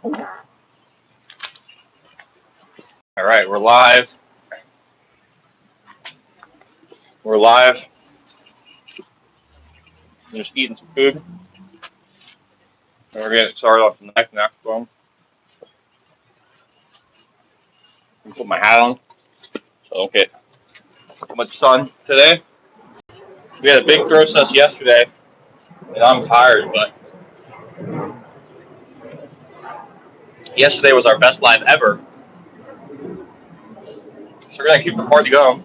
All right, we're live. We're live. I'm just eating some food. And we're getting started off the knife and microphone. I'm put my hat on so I don't get much sun today. We had a big throw test yesterday, and I'm tired, but yesterday was our best live ever. So we're gonna keep the party going.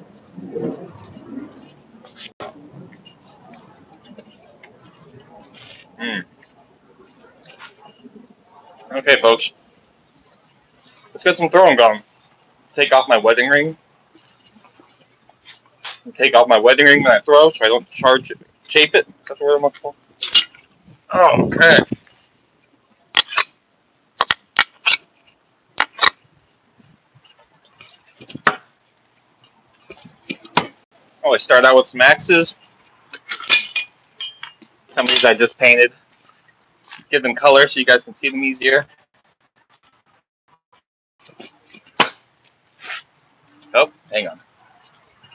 Okay, folks, let's get some throwing going. Take off my wedding ring. Take off my wedding ring when I throw, so I don't chafe it. That's the word I'm looking for. Oh, okay. I start out with some axes. Some of these I just painted. Give them color so you guys can see them easier. Oh, hang on.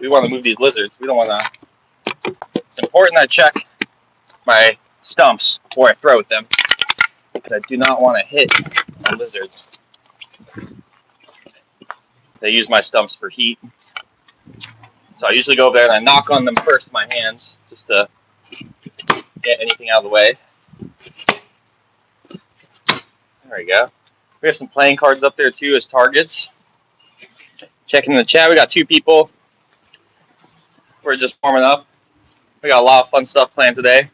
We want to move these lizards. We don't want to. It's important I check my stumps before I throw with them, because I do not want to hit my lizards. They use my stumps for heat. So I usually go over there and I knock on them first with my hands, just to get anything out of the way. There we go. We have some playing cards up there too as targets. Checking the chat, we got 2 people. We're just warming up. We got a lot of fun stuff planned today.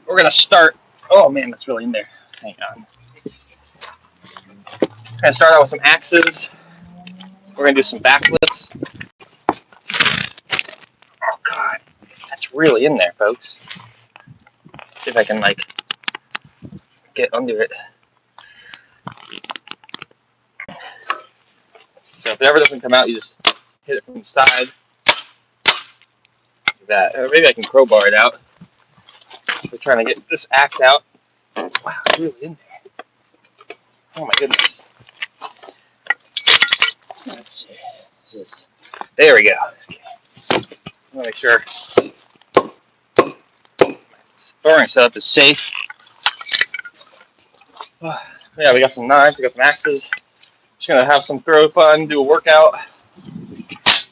We're gonna start. Oh man, that's really in there. Hang on. We're gonna start out with some axes. We're gonna do some backflips. Oh god, that's really in there, folks. See if I can get under it. So if it ever doesn't come out, you just hit it from the side. Like that. Or maybe I can crowbar it out. We're trying to get this axe out. Wow, it's really in there. Oh my goodness. Let's see. There we go. Okay. Make sure throwing setup is safe. Yeah, we got some knives, we got some axes. Just gonna have some throw fun, do a workout.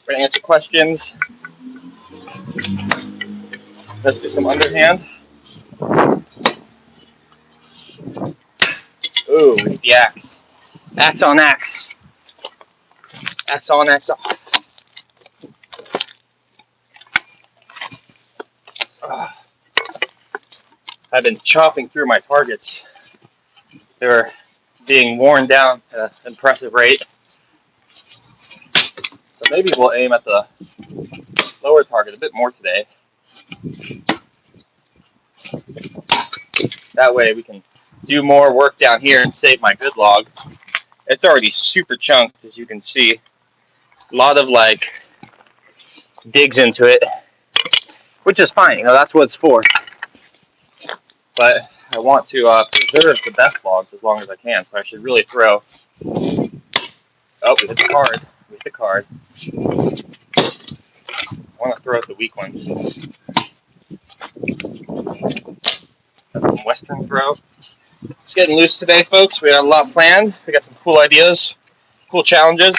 We're gonna answer questions. Let's do some underhand. Ooh, we get the axe. Axe on axe. Axe on, axe off. I've been chopping through my targets. They're being worn down at an impressive rate. So maybe we'll aim at the lower target a bit more today. That way we can do more work down here and save my good log. It's already super chunked, as you can see. A lot of digs into it, which is fine. You know, that's what it's for. But I want to preserve the best logs as long as I can, so I should really throw. Oh, we hit the card. We hit the card. I want to throw at the weak ones. That's some Western throw. It's getting loose today, folks. We got a lot planned. We got some cool ideas, cool challenges.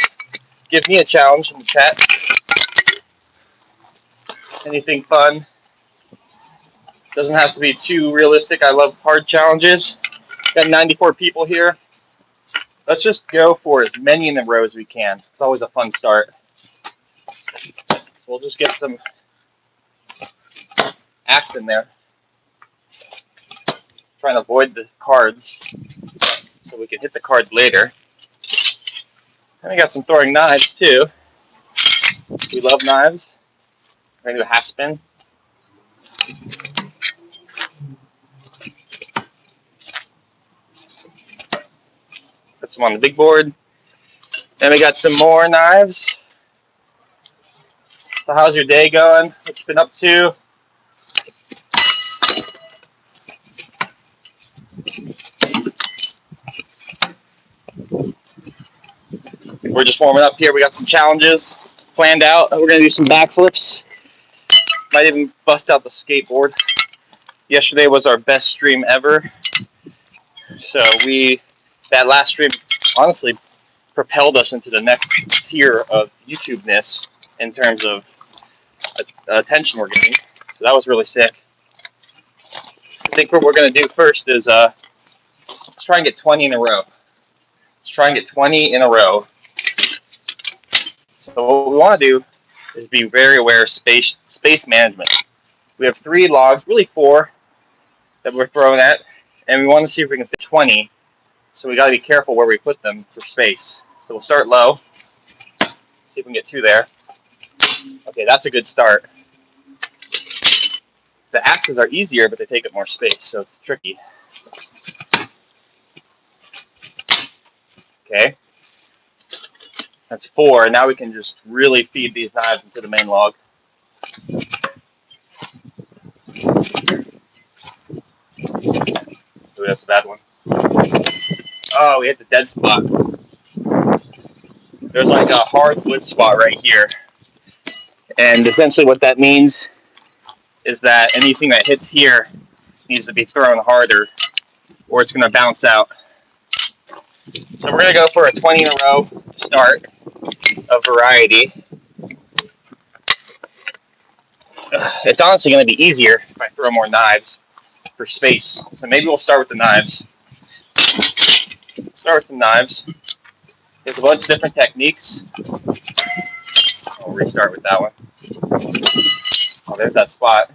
Give me a challenge in the chat. Anything fun. Doesn't have to be too realistic. I love hard challenges. Got 94 people here. Let's just go for as many in a row as we can. It's always a fun start. We'll just get some axe in there. Trying to avoid the cards so we can hit the cards later. And we got some throwing knives too. We love knives. We're gonna do a half spin. Put some on the big board. And we got some more knives. So how's your day going? What you been up to? We're just warming up here. We got some challenges planned out. We're going to do some backflips. Might even bust out the skateboard. Yesterday was our best stream ever. So that last stream honestly propelled us into the next tier of YouTube-ness in terms of attention we're getting. So that was really sick. I think what we're going to do first is let's try and get 20 in a row. Let's try and get 20 in a row. So what we want to do is be very aware of space management. We have 3 logs, really 4, that we're throwing at, and we want to see if we can fit 20. So we got to be careful where we put them for space. So we'll start low. See if we can get 2 there. Okay, that's a good start. The axes are easier, but they take up more space, so it's tricky. Okay. That's 4. Now we can just really feed these knives into the main log. Ooh, that's a bad one. Oh, we hit the dead spot. There's like a hard wood spot right here. And essentially what that means is that anything that hits here needs to be thrown harder or it's going to bounce out. So we're going to go for a 20 in a row start of variety. It's honestly going to be easier if I throw more knives for space. So maybe we'll start with the knives. Start with some knives. There's a bunch of different techniques. I'll restart with that one. Oh, there's that spot.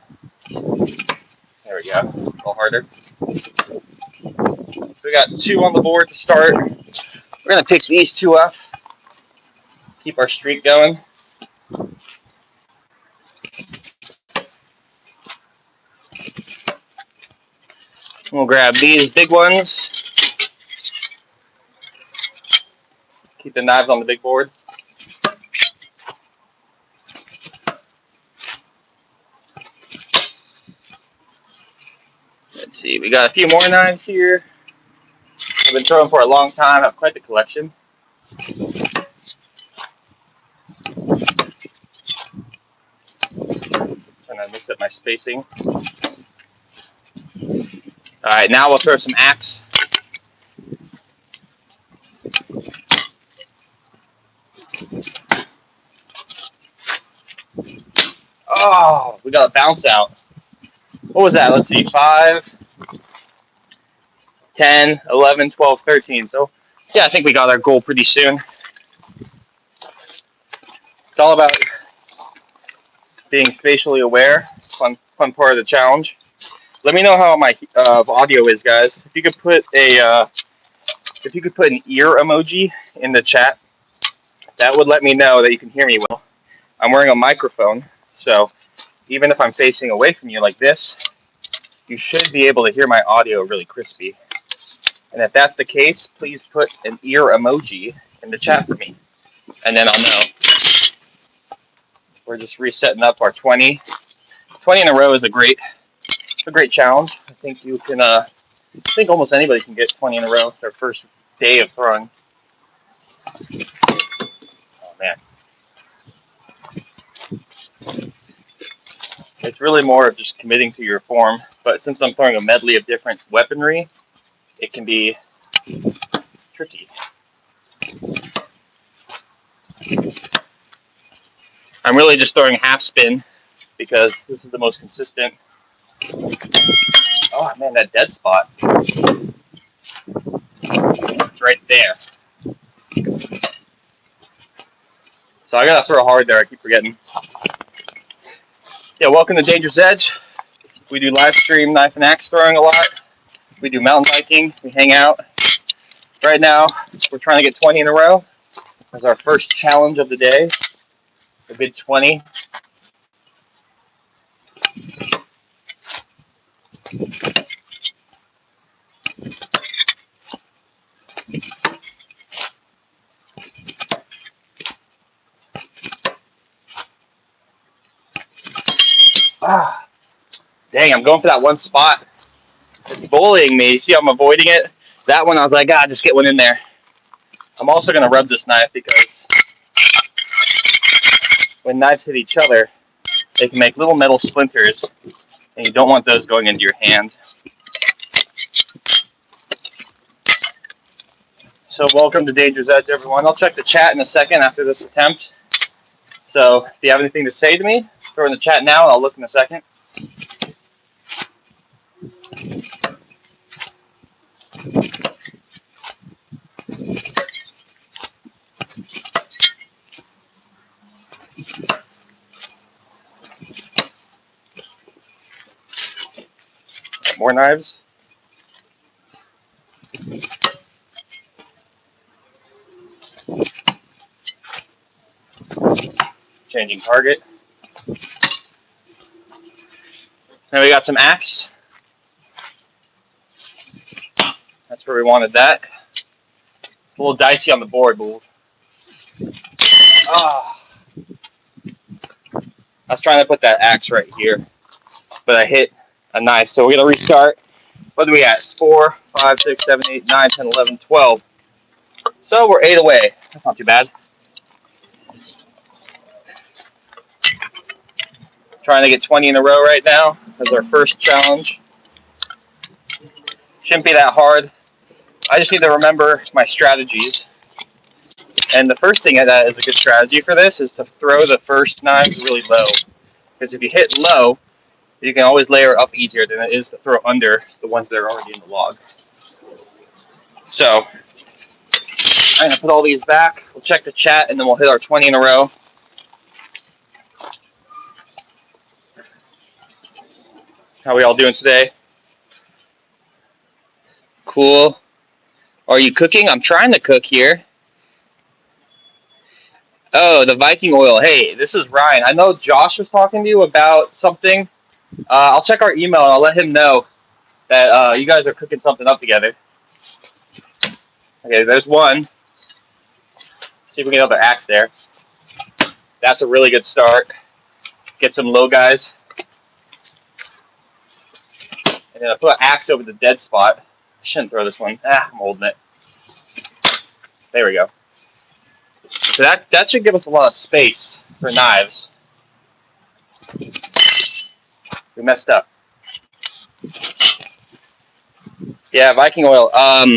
There we go. A little harder. We got 2 on the board to start. We're going to pick these 2 up. Keep our streak going. We'll grab these big ones. Keep the knives on the big board. Let's see, we got a few more knives here. I've been throwing for a long time. I have quite the collection. Trying to mix up my spacing. All right, now we'll throw some axe. Oh, we got a bounce out. What was that? Let's see, 5, 10, 11, 12, 13. So, yeah, I think we got our goal pretty soon. It's all about being spatially aware. It's fun part of the challenge. Let me know how my audio is, guys. If you could put an ear emoji in the chat, that would let me know that you can hear me well. I'm wearing a microphone, so even if I'm facing away from you like this, you should be able to hear my audio really crispy. And if that's the case, please put an ear emoji in the chat for me, and then I'll know. We're just resetting up our 20. 20 in a row is a great challenge. I think you can. I think almost anybody can get 20 in a row their first day of throwing. Oh man, it's really more of just committing to your form. But since I'm throwing a medley of different weaponry, it can be tricky. I'm really just throwing half spin because this is the most consistent. Oh man, that dead spot. It's right there. So I gotta throw hard there, I keep forgetting. Yeah, welcome to Dangerous Edge. We do live stream knife and axe throwing a lot. We do mountain biking, we hang out. Right now, we're trying to get 20 in a row. That's our first challenge of the day. A good 20. Ah, dang, I'm going for that one spot. It's bullying me. See how I'm avoiding it? That one I was like, ah, just get one in there. I'm also going to rub this knife because when knives hit each other, they can make little metal splinters, and you don't want those going into your hand. So welcome to Danger's Edge, everyone. I'll check the chat in a second after this attempt. So if you have anything to say to me, throw in the chat now, and I'll look in a second. More knives. Changing target. Then we got some axe. That's where we wanted that. It's a little dicey on the board, but I was trying to put that axe right here, but I hit a knife. So we're going to restart. What are we at? 4, 5, 6, 7, 8, 9, 10, 11, 12. So we're 8 away. That's not too bad. Trying to get 20 in a row right now as our first challenge. Shouldn't be that hard. I just need to remember my strategies. And the first thing that is a good strategy for this is to throw the first knives really low. Because if you hit low, you can always layer up easier than it is to throw under the ones that are already in the log. So I'm going to put all these back. We'll check the chat, and then we'll hit our 20 in a row. How are we all doing today? Cool. Are you cooking? I'm trying to cook here. Oh, the Viking oil. Hey, this is Ryan. I know Josh was talking to you about something. I'll check our email, and I'll let him know that you guys are cooking something up together. Okay, there's one. Let's see if we can get another axe there. That's a really good start. Get some low guys. And then I'll put an axe over the dead spot. Shouldn't throw this one. I'm holding it. There we go. So that should give us a lot of space for knives. We messed up. Yeah, Viking oil. I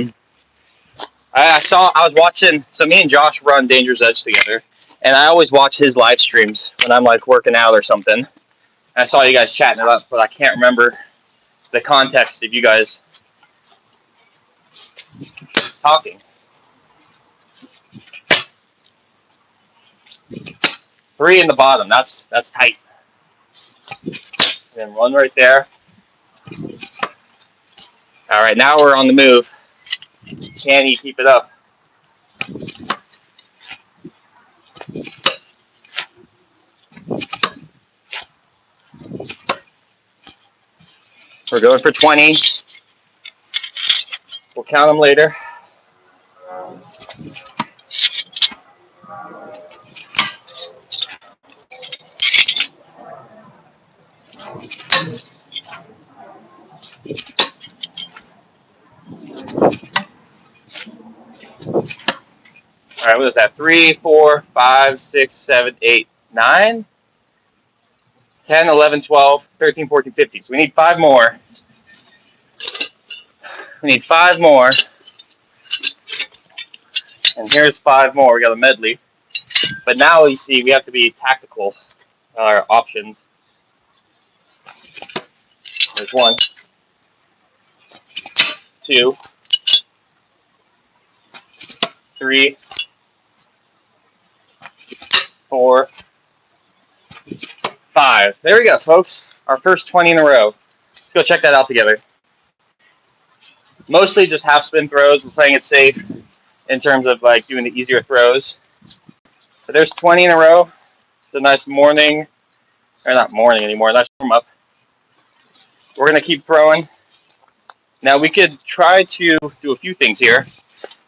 was watching, so me and Josh run Danger's Edge together, and I always watch his live streams when I'm like working out or something. And I saw you guys chatting it up, but I can't remember the context of you guys talking. 3 in the bottom, that's tight. And then 1 right there. All right, now we're on the move. Can he keep it up? We're going for 20. We'll count them later. All right, what is that? 3, 4, 5, 6, 7, 8, 9, 10, 11, 12, 13, 14, 15. So we need 5 more. We need 5 more. And here's 5 more. We got a medley. But now you see we have to be tactical on our options. There's 1, 2, 3, 4, 5. There we go, folks. Our first 20 in a row. Let's go check that out together. Mostly just half spin throws. We're playing it safe in terms of like doing the easier throws. But there's 20 in a row. It's a nice morning, or not morning anymore, nice warm up. We're going to keep throwing. Now we could try to do a few things here.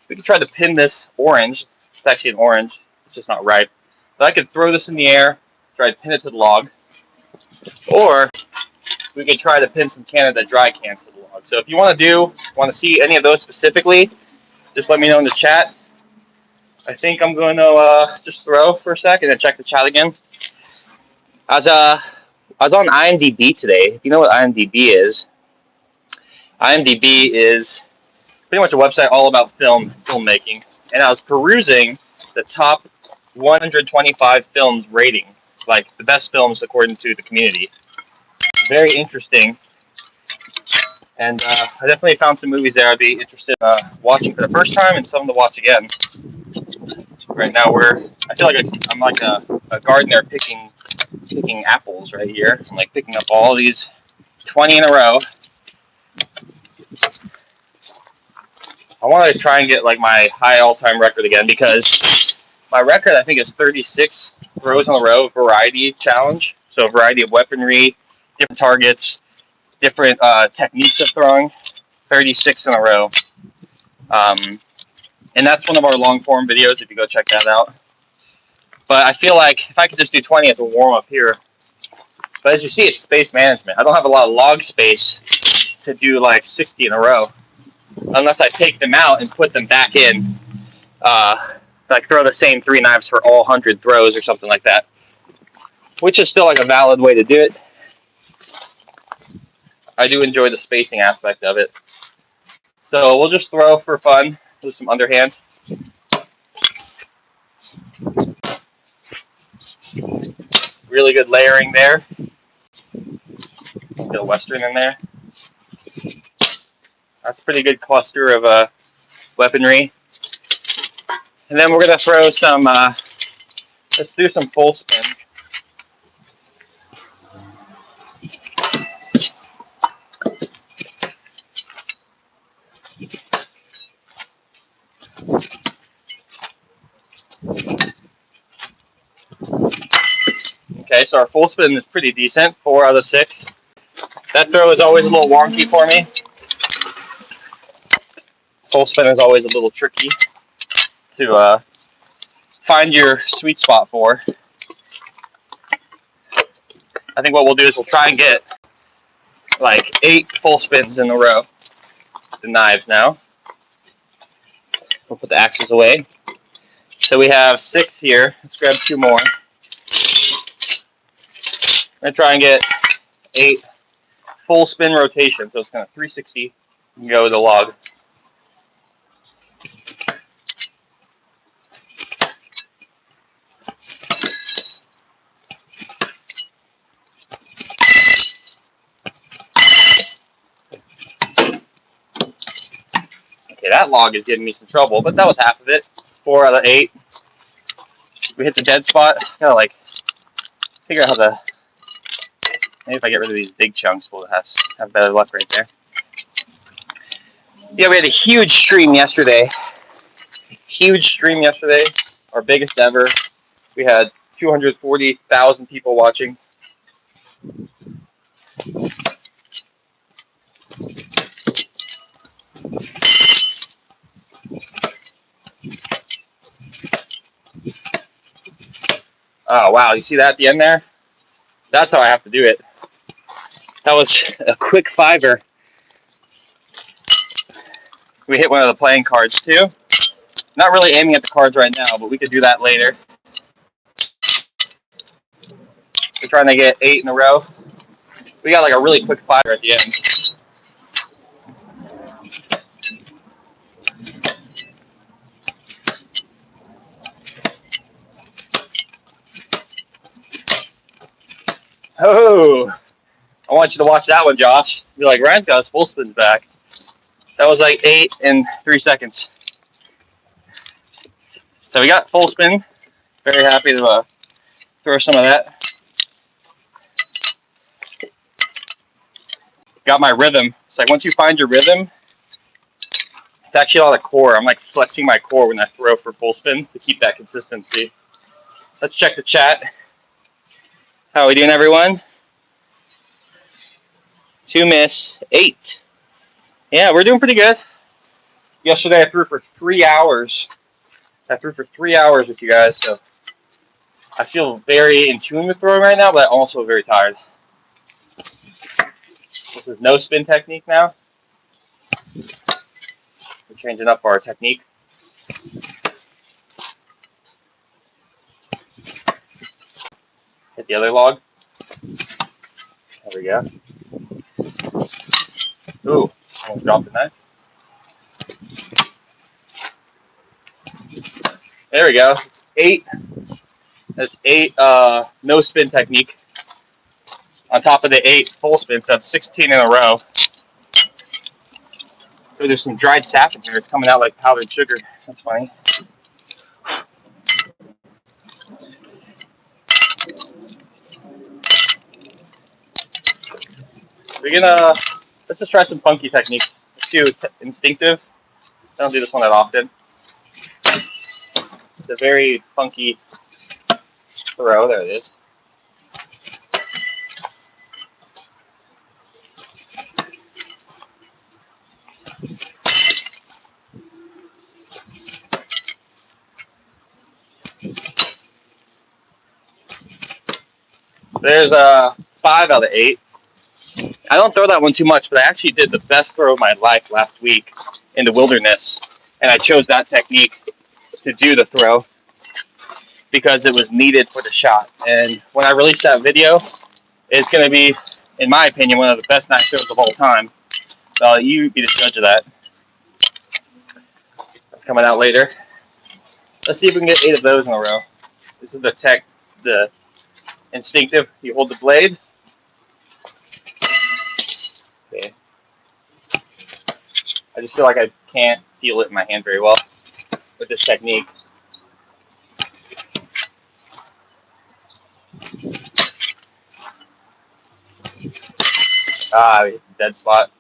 We could try to pin this orange. It's actually an orange. It's just not right. But I could throw this in the air, try to pin it to the log. Or we could try to pin some Canada dry cans to the log. So if you want to see any of those specifically, just let me know in the chat. I think I'm going to just throw for a sec and then check the chat again. I was on IMDb today. If you know what IMDb is pretty much a website all about filmmaking. And I was perusing the top 125 films rating, like the best films according to the community. Very interesting. And I definitely found some movies there I'd be interested in watching for the first time and some to watch again. Right now I feel like I'm like a gardener picking apples right here. I'm like picking up all these 20 in a row. I want to try and get like my high all-time record again, because my record I think is 36 throws in a row variety challenge. So a variety of weaponry, different targets, different techniques of throwing. 36 in a row. And that's one of our long form videos if you go check that out. But I feel like if I could just do 20 as a warm up here. But as you see, it's space management. I don't have a lot of log space to do like 60 in a row, unless I take them out and put them back in. Like throw the same 3 knives for all 100 throws or something like that, which is still like a valid way to do it. I do enjoy the spacing aspect of it. So we'll just throw for fun with some underhand. Really good layering there. Get a Western in there. That's a pretty good cluster of weaponry. And then we're going to throw some, let's do some full spin. Okay, so our full spin is pretty decent, 4 out of 6. That throw is always a little wonky for me. Full spin is always a little tricky to find your sweet spot for. I think what we'll do is we'll try and get like 8 full spins in a row. The knives now. We'll put the axes away. So we have 6 here. Let's grab 2 more. I'm going to try and get 8 full spin rotations. So it's kind of 360 and go with the log. Okay, that log is giving me some trouble, but that was half of it. It's 4 out of 8. We hit the dead spot. Gotta like figure out how to. Maybe if I get rid of these big chunks, we'll have better luck right there. Yeah, we had a huge stream yesterday. Our biggest ever. We had 240,000 people watching. Oh, wow. You see that at the end there? That's how I have to do it. That was a quick 5er. We hit one of the playing cards, too. Not really aiming at the cards right now, but we could do that later. We're trying to get 8 in a row. We got like a really quick 5er at the end. Oh, I want you to watch that one, Josh. You're like, Ryan's got his full spins back. That was like 8 in 3 seconds. So we got full spin. Very happy to throw some of that. Got my rhythm. It's like once you find your rhythm, it's actually all the core. I'm like flexing my core when I throw for full spin to keep that consistency. Let's check the chat. How are we doing, everyone? 2 miss, 8. Yeah, we're doing pretty good. Yesterday I threw for 3 hours. With you guys, so I feel very in tune with throwing right now, but I'm also very tired. This is no spin technique now. We're changing up our technique. Hit the other log. There we go. Ooh, almost dropped the knife. There we go. It's 8. That's 8 no spin technique on top of the 8 full spin. So that's 16 in a row. Oh, there's some dried sap in here. It's coming out like powdered sugar. That's funny. Let's just try some funky techniques. Let's do Instinctive. I don't do this one that often. It's a very funky throw. There it is. There's 5 out of 8. I don't throw that one too much, but I actually did the best throw of my life last week in the wilderness, and I chose that technique to do the throw because it was needed for the shot. And when I release that video, it's going to be, in my opinion, one of the best knife throws of all time. So you be the judge of that. That's coming out later. Let's see if we can get 8 of those in a row. This is the Instinctive. You hold the blade. Okay. I just feel like I can't feel it in my hand very well with this technique. Dead spot.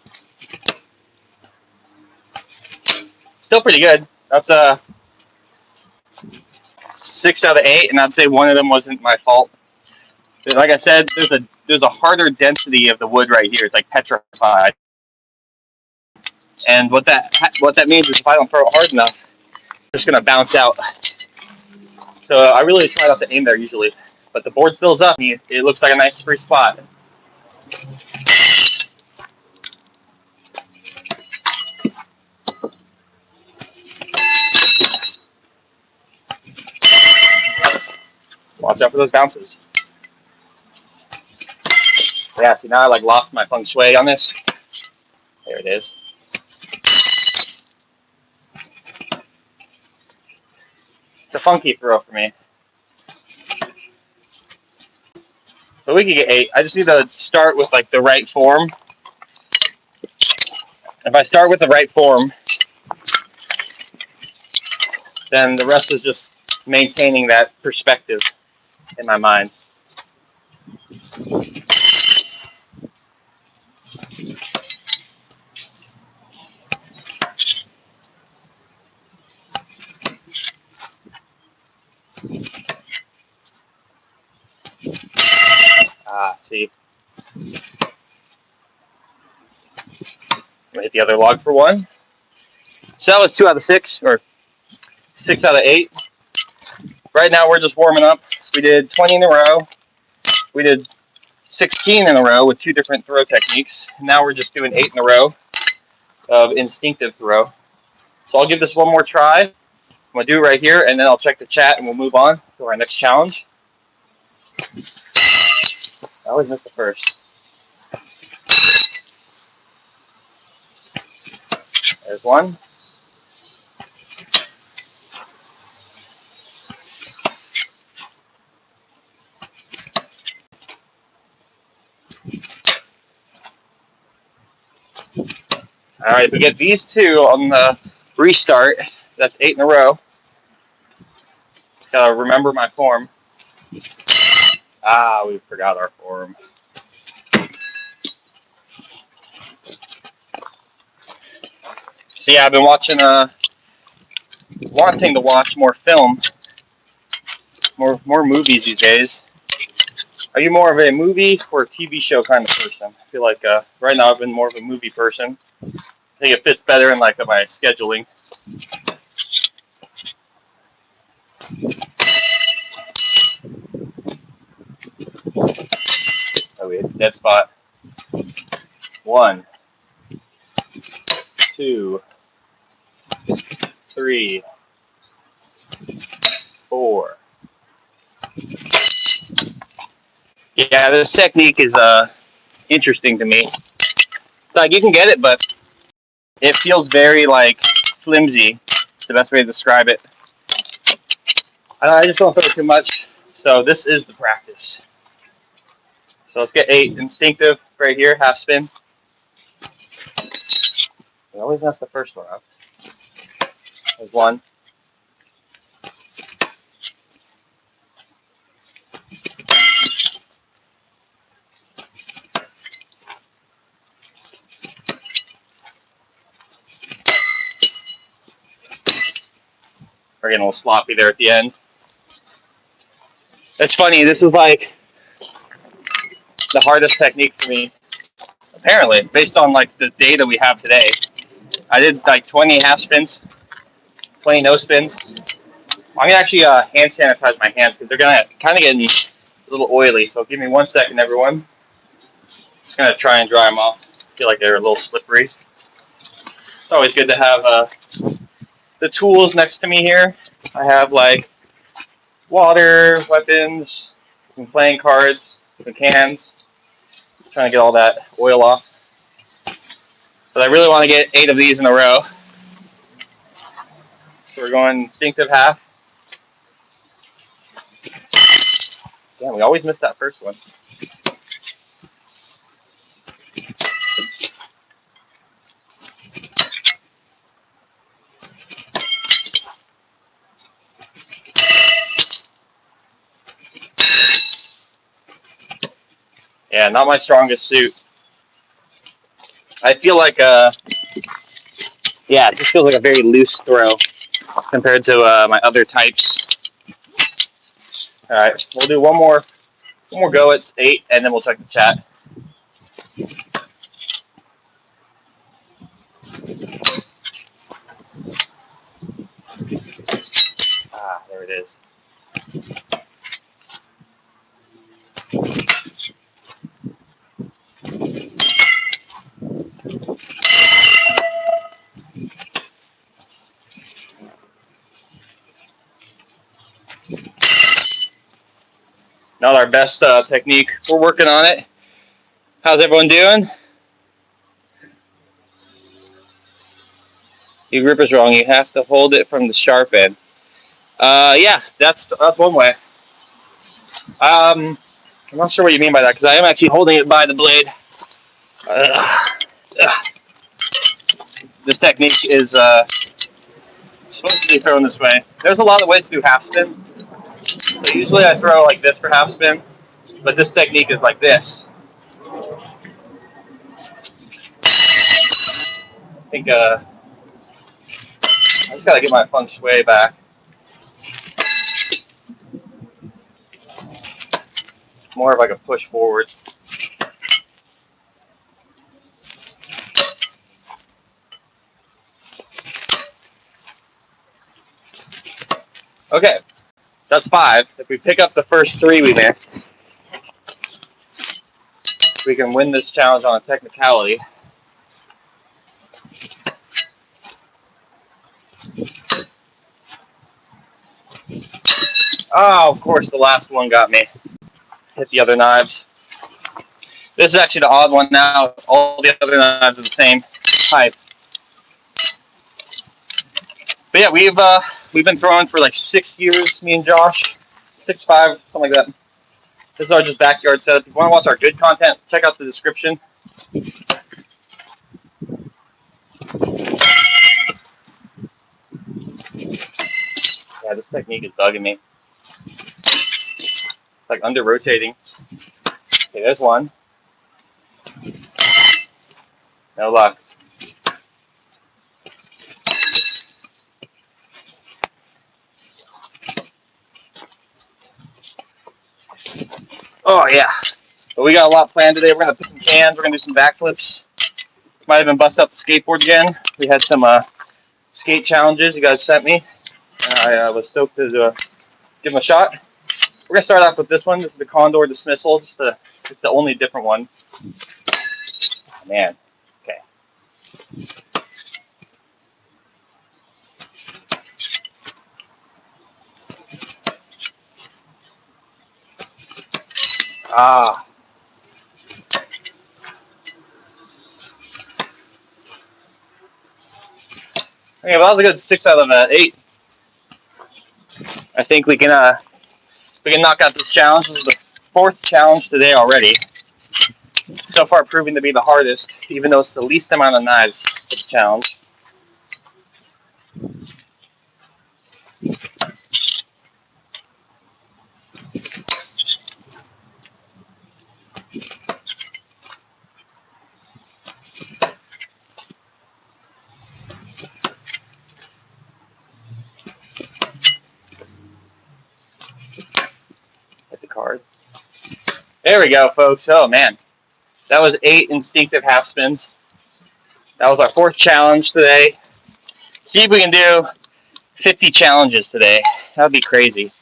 Still pretty good. That's a 6 out of 8, and I'd say one of them wasn't my fault. Like I said, there's a harder density of the wood right here. It's like petrified, and what that means is if I don't throw it hard enough, it's just gonna bounce out. So I really try not to aim there usually, but the board fills up. And it looks like a nice free spot. Watch out for those bounces. Yeah, see now I like lost my feng shui on this. There it is. It's a funky throw for me. But we can get 8. I just need to start with like the right form. If I start with the right form, then the rest is just maintaining that perspective in my mind. See. I'm gonna hit the other log for 1. So that was 2 out of 6, or 6 out of 8. Right now we're just warming up. We did 20 in a row. We did 16 in a row with 2 different throw techniques. Now we're just doing 8 in a row of Instinctive throw. So I'll give this one more try. I'm gonna do it right here, and then I'll check the chat, and we'll move on to our next challenge. I always miss the first. There's 1. All right, if we get these 2 on the restart, that's 8 in a row. Gotta remember my form. We forgot our form. So yeah, I've been wanting to watch more film, more movies these days. Are you more of a movie or a TV show kind of person? I feel like right now I've been more of a movie person. I think it fits better in like my scheduling. Oh, we hit the dead spot. 1, 2, 3, 4. Yeah, this technique is interesting to me. It's like you can get it, but it feels very like flimsy. It's the best way to describe it. I just don't throw too much. So this is the practice. So let's get 8. Instinctive right here, half spin. We always mess the first one up. There's 1. We're getting a little sloppy there at the end. It's funny, this is like the hardest technique for me, apparently, based on like the data we have today. I did like 20 half spins, 20 no spins. I'm gonna actually hand sanitize my hands because they're gonna kind of getting a little oily. So give me 1 second, everyone. Just gonna try and dry them off. I feel like they're a little slippery. It's always good to have the tools next to me here. I have like water, weapons, some playing cards, some cans. Just trying to get all that oil off. But I really want to get 8 of these in a row. So we're going instinctive half. Damn, we always miss that first one. Yeah, not my strongest suit. I feel like, yeah, it just feels like a very loose throw compared to my other types. All right, we'll do one more go. It's 8, and then we'll check the chat. Ah, there it is. Not our best technique. We're working on it. How's everyone doing? Your grip is wrong. You have to hold it from the sharp end. Yeah, that's one way. I'm not sure what you mean by that because I am actually holding it by the blade. This technique is supposed to be thrown this way. There's a lot of ways to do half spin. So usually I throw like this for half spin, but this technique is like this. I think I just gotta get my feng shui back. More of like a push forward. Okay, that's 5. If we pick up the first 3 we missed, we can win this challenge on a technicality. Oh, of course, the last one got me. Hit the other knives. This is actually the odd one now. All the other knives are the same type. But yeah, we've been throwing for like 6 years, me and Josh. 6, 5, something like that. This is our just backyard setup. If you want to watch our good content, check out the description. Yeah, this technique is bugging me. It's like under rotating. Okay, there's one. No luck. Oh yeah. But we got a lot planned today. We're gonna put some cans. We're gonna do some backflips. Might even bust out the skateboard again. We had some skate challenges you guys sent me. I was stoked to give them a shot. We're gonna start off with this one. This is the Condor Dismissal. It's the only different one. man. Okay. Ah. Okay, well, that was a good 6 out of 8. I think we can knock out this challenge. This is the 4th challenge today already. So far, proving to be the hardest, even though it's the least amount of knives for the challenge. Hit the card. There we go, folks. Oh man, that was 8 instinctive half spins. That was our 4th challenge today. See if we can do 50 challenges today. That'd be crazy.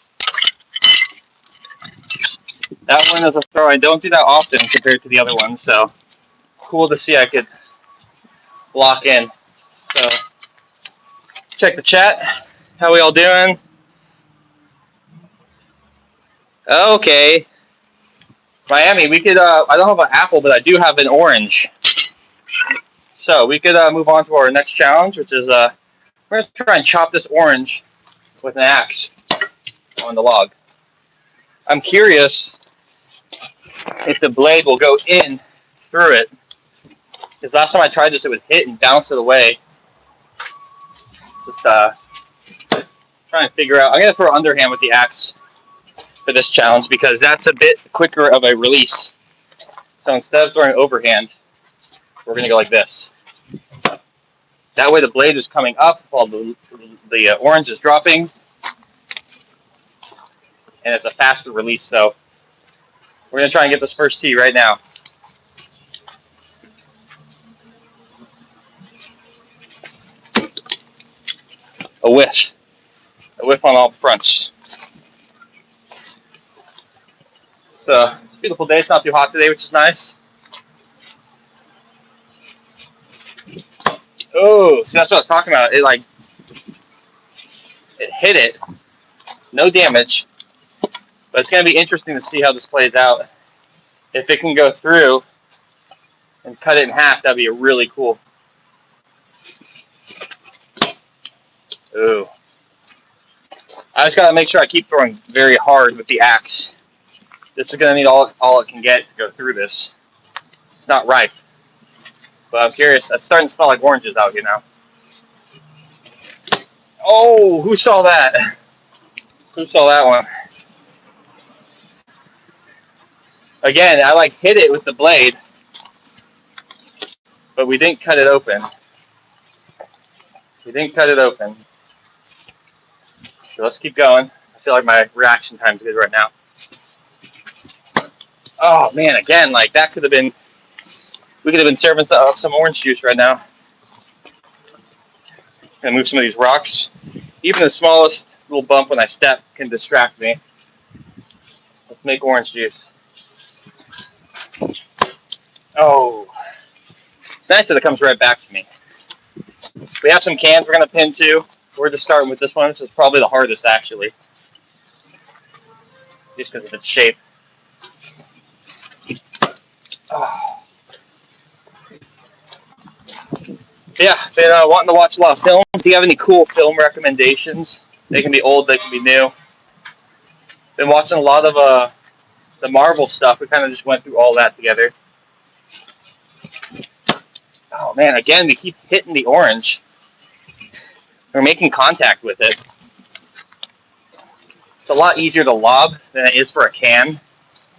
That one is a throw. I don't do that often compared to the other ones, so cool to see I could lock in. So check the chat. How we all doing? Okay. Miami, we could, I don't have an apple, but I do have an orange. So we could move on to our next challenge, which is we're going to try and chop this orange with an axe on the log. I'm curious if the blade will go in through it. Because last time I tried this, it would hit and bounce it away. Just trying to figure out. I'm going to throw underhand with the axe for this challenge because that's a bit quicker of a release. So instead of throwing overhand, we're going to go like this. That way the blade is coming up while the orange is dropping. And it's a faster release. So we're going to try and get this first tee right now. A whiff. A whiff on all fronts. It's a beautiful day. It's not too hot today, which is nice. Oh, see, that's what I was talking about. It hit it. No damage. But it's going to be interesting to see how this plays out. If it can go through and cut it in half, that'd be really cool. Ooh. I just got to make sure I keep throwing very hard with the axe. This is going to need all it can get to go through this. It's not ripe. But I'm curious. It's starting to smell like oranges out here now. Oh, who saw that? Who saw that one? Again, I hit it with the blade, but we didn't cut it open. We didn't cut it open. So let's keep going. I feel like my reaction time's good right now. Oh man, again, that could have been. We could have been serving some orange juice right now. Gonna move some of these rocks. Even the smallest little bump when I step can distract me. Let's make orange juice. Oh, it's nice that it comes right back to me. We have some cans we're gonna pin too. We're just starting with this one, so it's probably the hardest actually, just because of its shape. Oh. Yeah, been wanting to watch a lot of films. Do you have any cool film recommendations? They can be old, they can be new. Been watching a lot of the Marvel stuff. We kind of just went through all that together. Oh man, again, we keep hitting the orange. We're making contact with it. It's a lot easier to lob than it is for a can.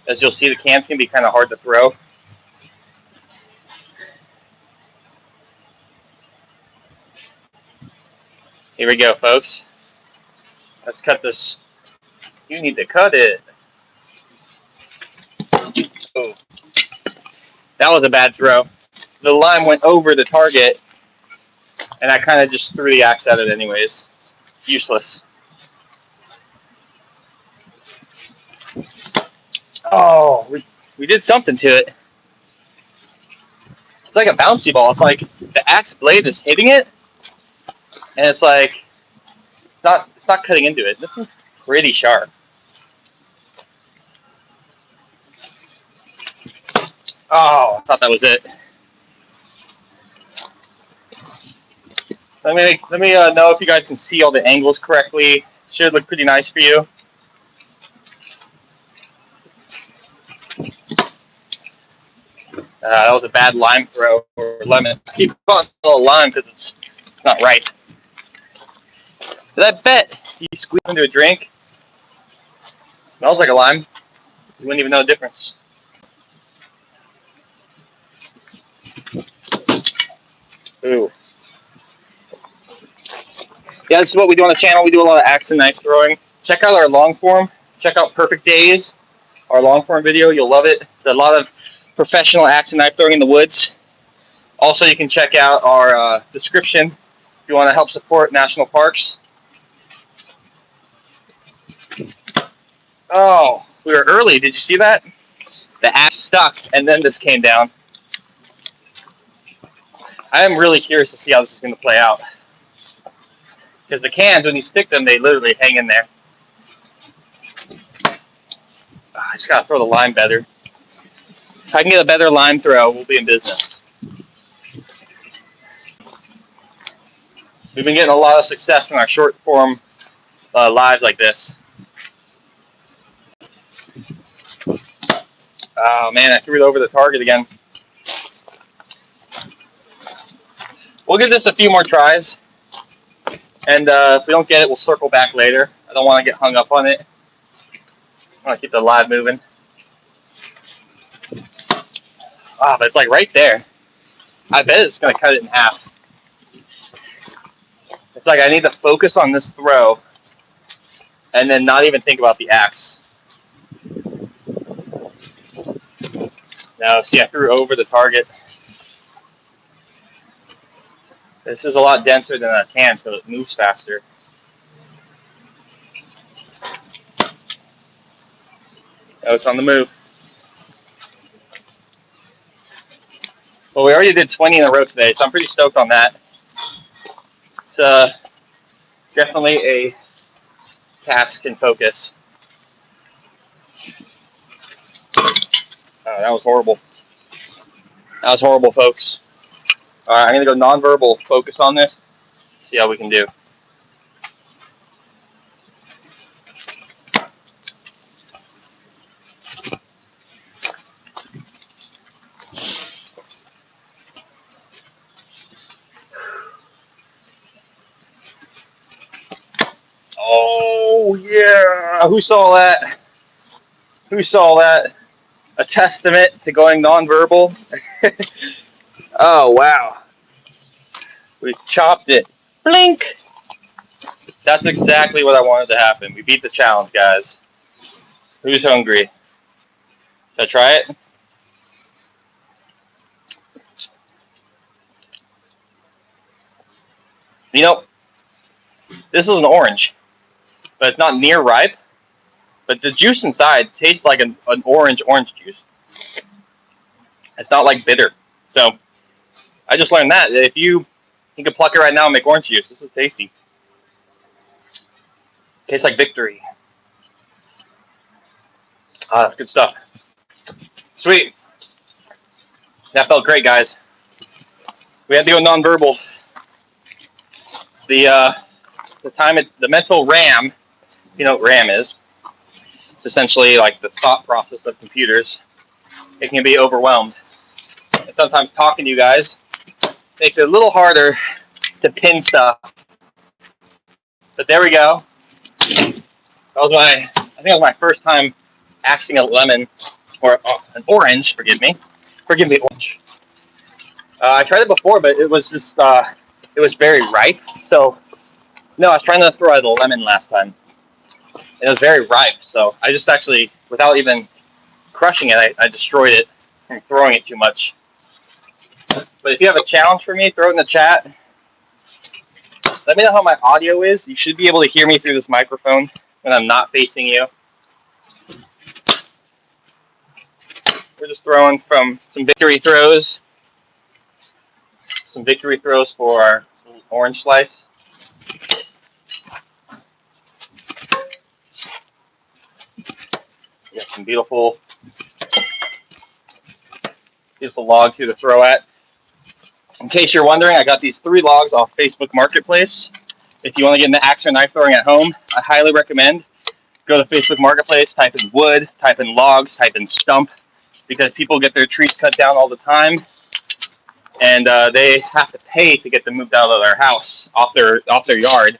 As you'll see, the cans can be kind of hard to throw. Here we go, folks. Let's cut this. You need to cut it. Oh. That was a bad throw. The line went over the target, and I kind of just threw the axe at it anyways. It's useless. Oh, we did something to it. It's like a bouncy ball. It's like the axe blade is hitting it, and it's like it's not cutting into it. This is pretty sharp. Oh, I thought that was it. Let me know if you guys can see all the angles correctly. Should look pretty nice for you. That was a bad lime throw or lemon. I keep calling it a little lime because it's not right. But I bet you squeeze into a drink, it smells like a lime. You wouldn't even know the difference. Ooh. Yeah, this is what we do on the channel. We do a lot of axe and knife throwing. Check out our long form. Check out Perfect Days, our long form video. You'll love it. It's a lot of professional axe and knife throwing in the woods. Also, you can check out our description if you want to help support national parks. Oh, we were early. Did you see that? The axe stuck, and then this came down. I am really curious to see how this is going to play out. Because the cans, when you stick them, they literally hang in there. I just got to throw the line better. If I can get a better line throw, we'll be in business. We've been getting a lot of success in our short form lives like this. Oh man, I threw it over the target again. We'll give this a few more tries. And if we don't get it, we'll circle back later. I don't want to get hung up on it. I want to keep the live moving. Ah, but it's like right there. I bet it's going to cut it in half. It's like I need to focus on this throw and then not even think about the axe. Now, see, I threw over the target. This is a lot denser than a tan, so it moves faster. Oh, it's on the move. Well, we already did 20 in a row today, so I'm pretty stoked on that. It's definitely a task and focus. Oh, that was horrible. That was horrible, folks. All right, I'm going to go nonverbal focus on this. See how we can do. Oh, yeah. Who saw that? Who saw that? A testament to going nonverbal. Oh, wow. We chopped it. Blink. That's exactly what I wanted to happen. We beat the challenge, guys. Who's hungry? Should I try it? You know, this is an orange, but it's not near ripe. But the juice inside tastes like an orange juice. It's not like bitter. So I just learned that if you can pluck it right now and make orange juice. This is tasty. Tastes like victory. Ah, that's good stuff. Sweet. That felt great, guys. We had to go nonverbal. The mental RAM. You know what RAM is? It's essentially like the thought process of computers. It can be overwhelmed. And sometimes talking to you guys makes it a little harder to pin stuff. But there we go. I think it was my first time axing a lemon, or an orange, forgive me, orange. I tried it before, but it was just, it was very ripe. So, no, I was trying to throw out a lemon last time. It was very ripe, so I just actually, without even crushing it, I destroyed it from throwing it too much. But if you have a challenge for me, throw it in the chat. Let me know how my audio is. You should be able to hear me through this microphone when I'm not facing you. We're just throwing from some victory throws. some victory throws for our orange slice. We got some beautiful logs here to throw at. In case you're wondering, I got these 3 logs off Facebook Marketplace. If you want to get into axe or knife throwing at home, I highly recommend go to Facebook Marketplace, type in wood, type in logs, type in stump, because people get their trees cut down all the time, and they have to pay to get them moved out of their house, off their yard.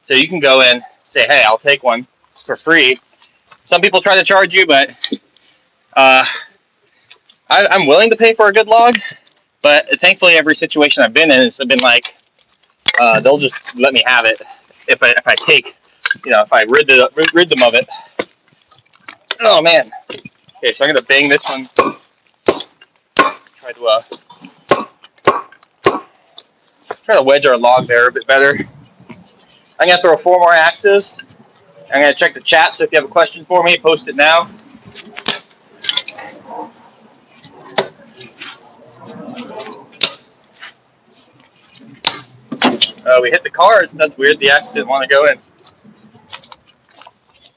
So you can go in, say, hey, I'll take one for free. Some people try to charge you, but I'm willing to pay for a good log. But thankfully, every situation I've been in has been like, they'll just let me have it if I take, if I rid them of it. Oh man. Okay, so I'm gonna bang this one. Try to wedge our log there a bit better. I'm gonna throw 4 more axes. I'm gonna check the chat. So if you have a question for me, post it now. We hit the card. That's weird. The axe didn't want to go in.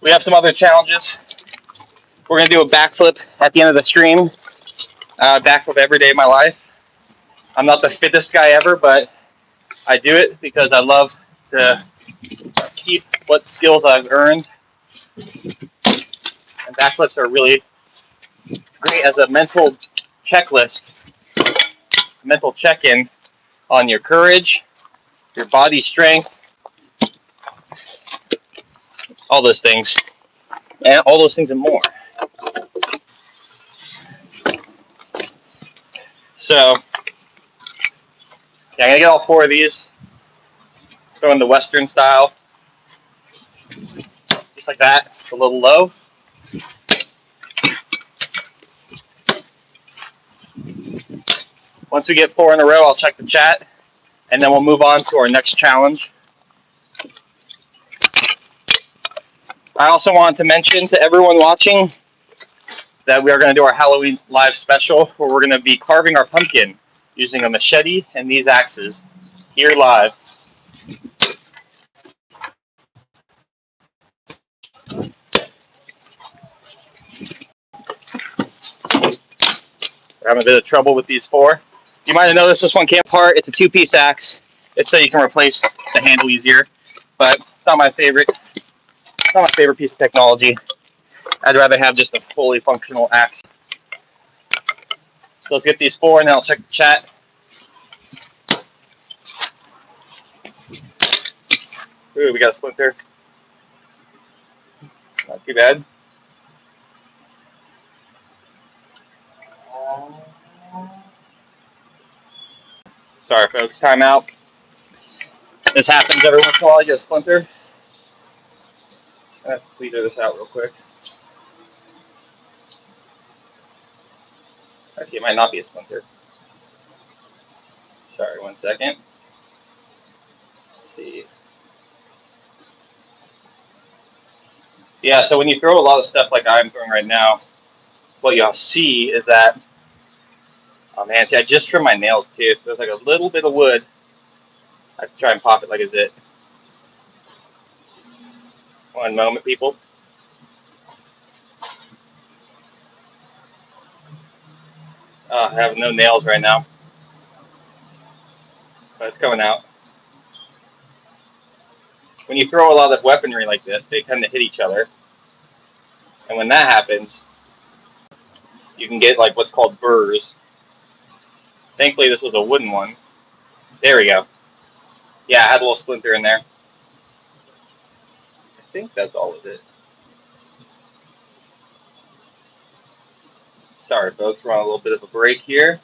We have some other challenges. We're going to do a backflip at the end of the stream. Backflip every day of my life. I'm not the fittest guy ever, but I do it because I love to keep what skills I've earned. And backflips are really great as a mental checklist, mental check-in on your courage, your body strength, all those things, and all those things and more. So, yeah, I'm gonna get all 4 of these. Throw in the Western style, just like that. It's a little low. Once we get 4 in a row, I'll check the chat, and then we'll move on to our next challenge. I also wanted to mention to everyone watching that we are going to do our Halloween live special, where we're going to be carving our pumpkin using a machete and these axes here live. We're having a bit of trouble with these 4. You might have noticed this one came apart. It's a 2-piece axe. It's so you can replace the handle easier, but it's not my favorite. It's not my favorite piece of technology. I'd rather have just a fully functional axe. So let's get these 4, and then I'll check the chat. Ooh, we got a splinter. Not too bad. Sorry, folks. Time out. This happens every once in a while. You get a splinter. I have to clear this out real quick. Okay, it might not be a splinter. Sorry, 1 second. Let's see. Yeah, so when you throw a lot of stuff like I'm throwing right now, what you'll see is that, oh man, see, I just trimmed my nails too, so there's like a little bit of wood. I have to try and pop it like a zit. 1 moment, people. I have no nails right now, but it's coming out. When you throw a lot of weaponry like this, they tend to hit each other. And when that happens, you can get like what's called burrs. Thankfully, this was a wooden one. There we go. Yeah, I had a little splinter in there. I think that's all of it. Sorry, folks, we're on a little bit of a break here.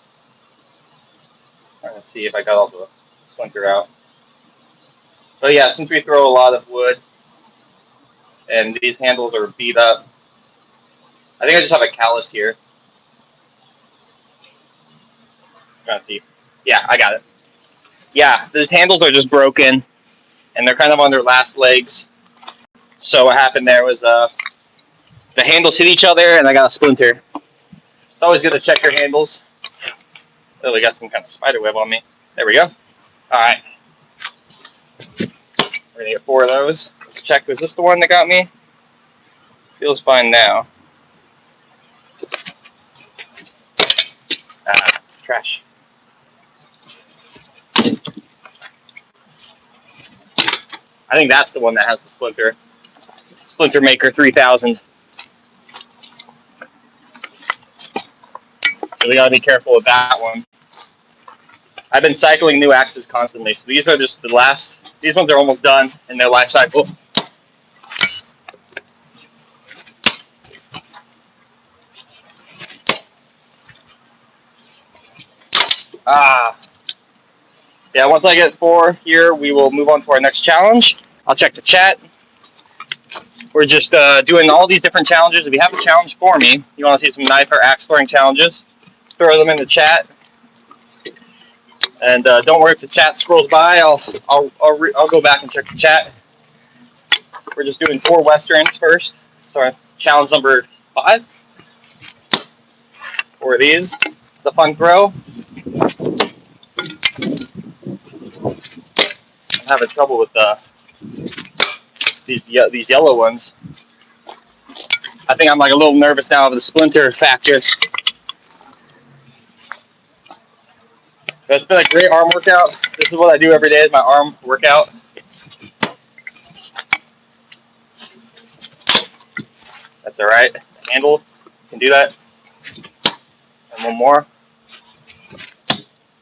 I'm going to see if I got all the splinter out. But yeah, since we throw a lot of wood and these handles are beat up, I think I just have a callus here. I'm trying to see. Yeah, I got it. Yeah, these handles are just broken and they're kind of on their last legs. So what happened there was the handles hit each other and I got a splinter. It's always good to check your handles. Oh, we got some kind of spider web on me. There we go. All right. We're gonna get 4 of those. Let's check. Was this the one that got me? Feels fine now. Ah, trash. I think that's the one that has the splinter. Splinter Maker 3000. So we gotta be careful with that one. I've been cycling new axes constantly, so these are just the last. These ones are almost done in their life cycle. Ah, yeah. Once I get 4 here, we will move on to our next challenge. I'll check the chat. We're just doing all these different challenges. If you have a challenge for me, you want to see some knife or axe throwing challenges, throw them in the chat. And don't worry if the chat scrolls by. I'll go back and check the chat. We're just doing 4 westerns first. So challenge number 5. 4 of these. It's a fun throw. I'm having trouble with these yellow ones. I think I'm like a little nervous now of the splinter factor. But it's been a great arm workout. This is what I do every day, is my arm workout. That's all right. Handle, can do that. And one more.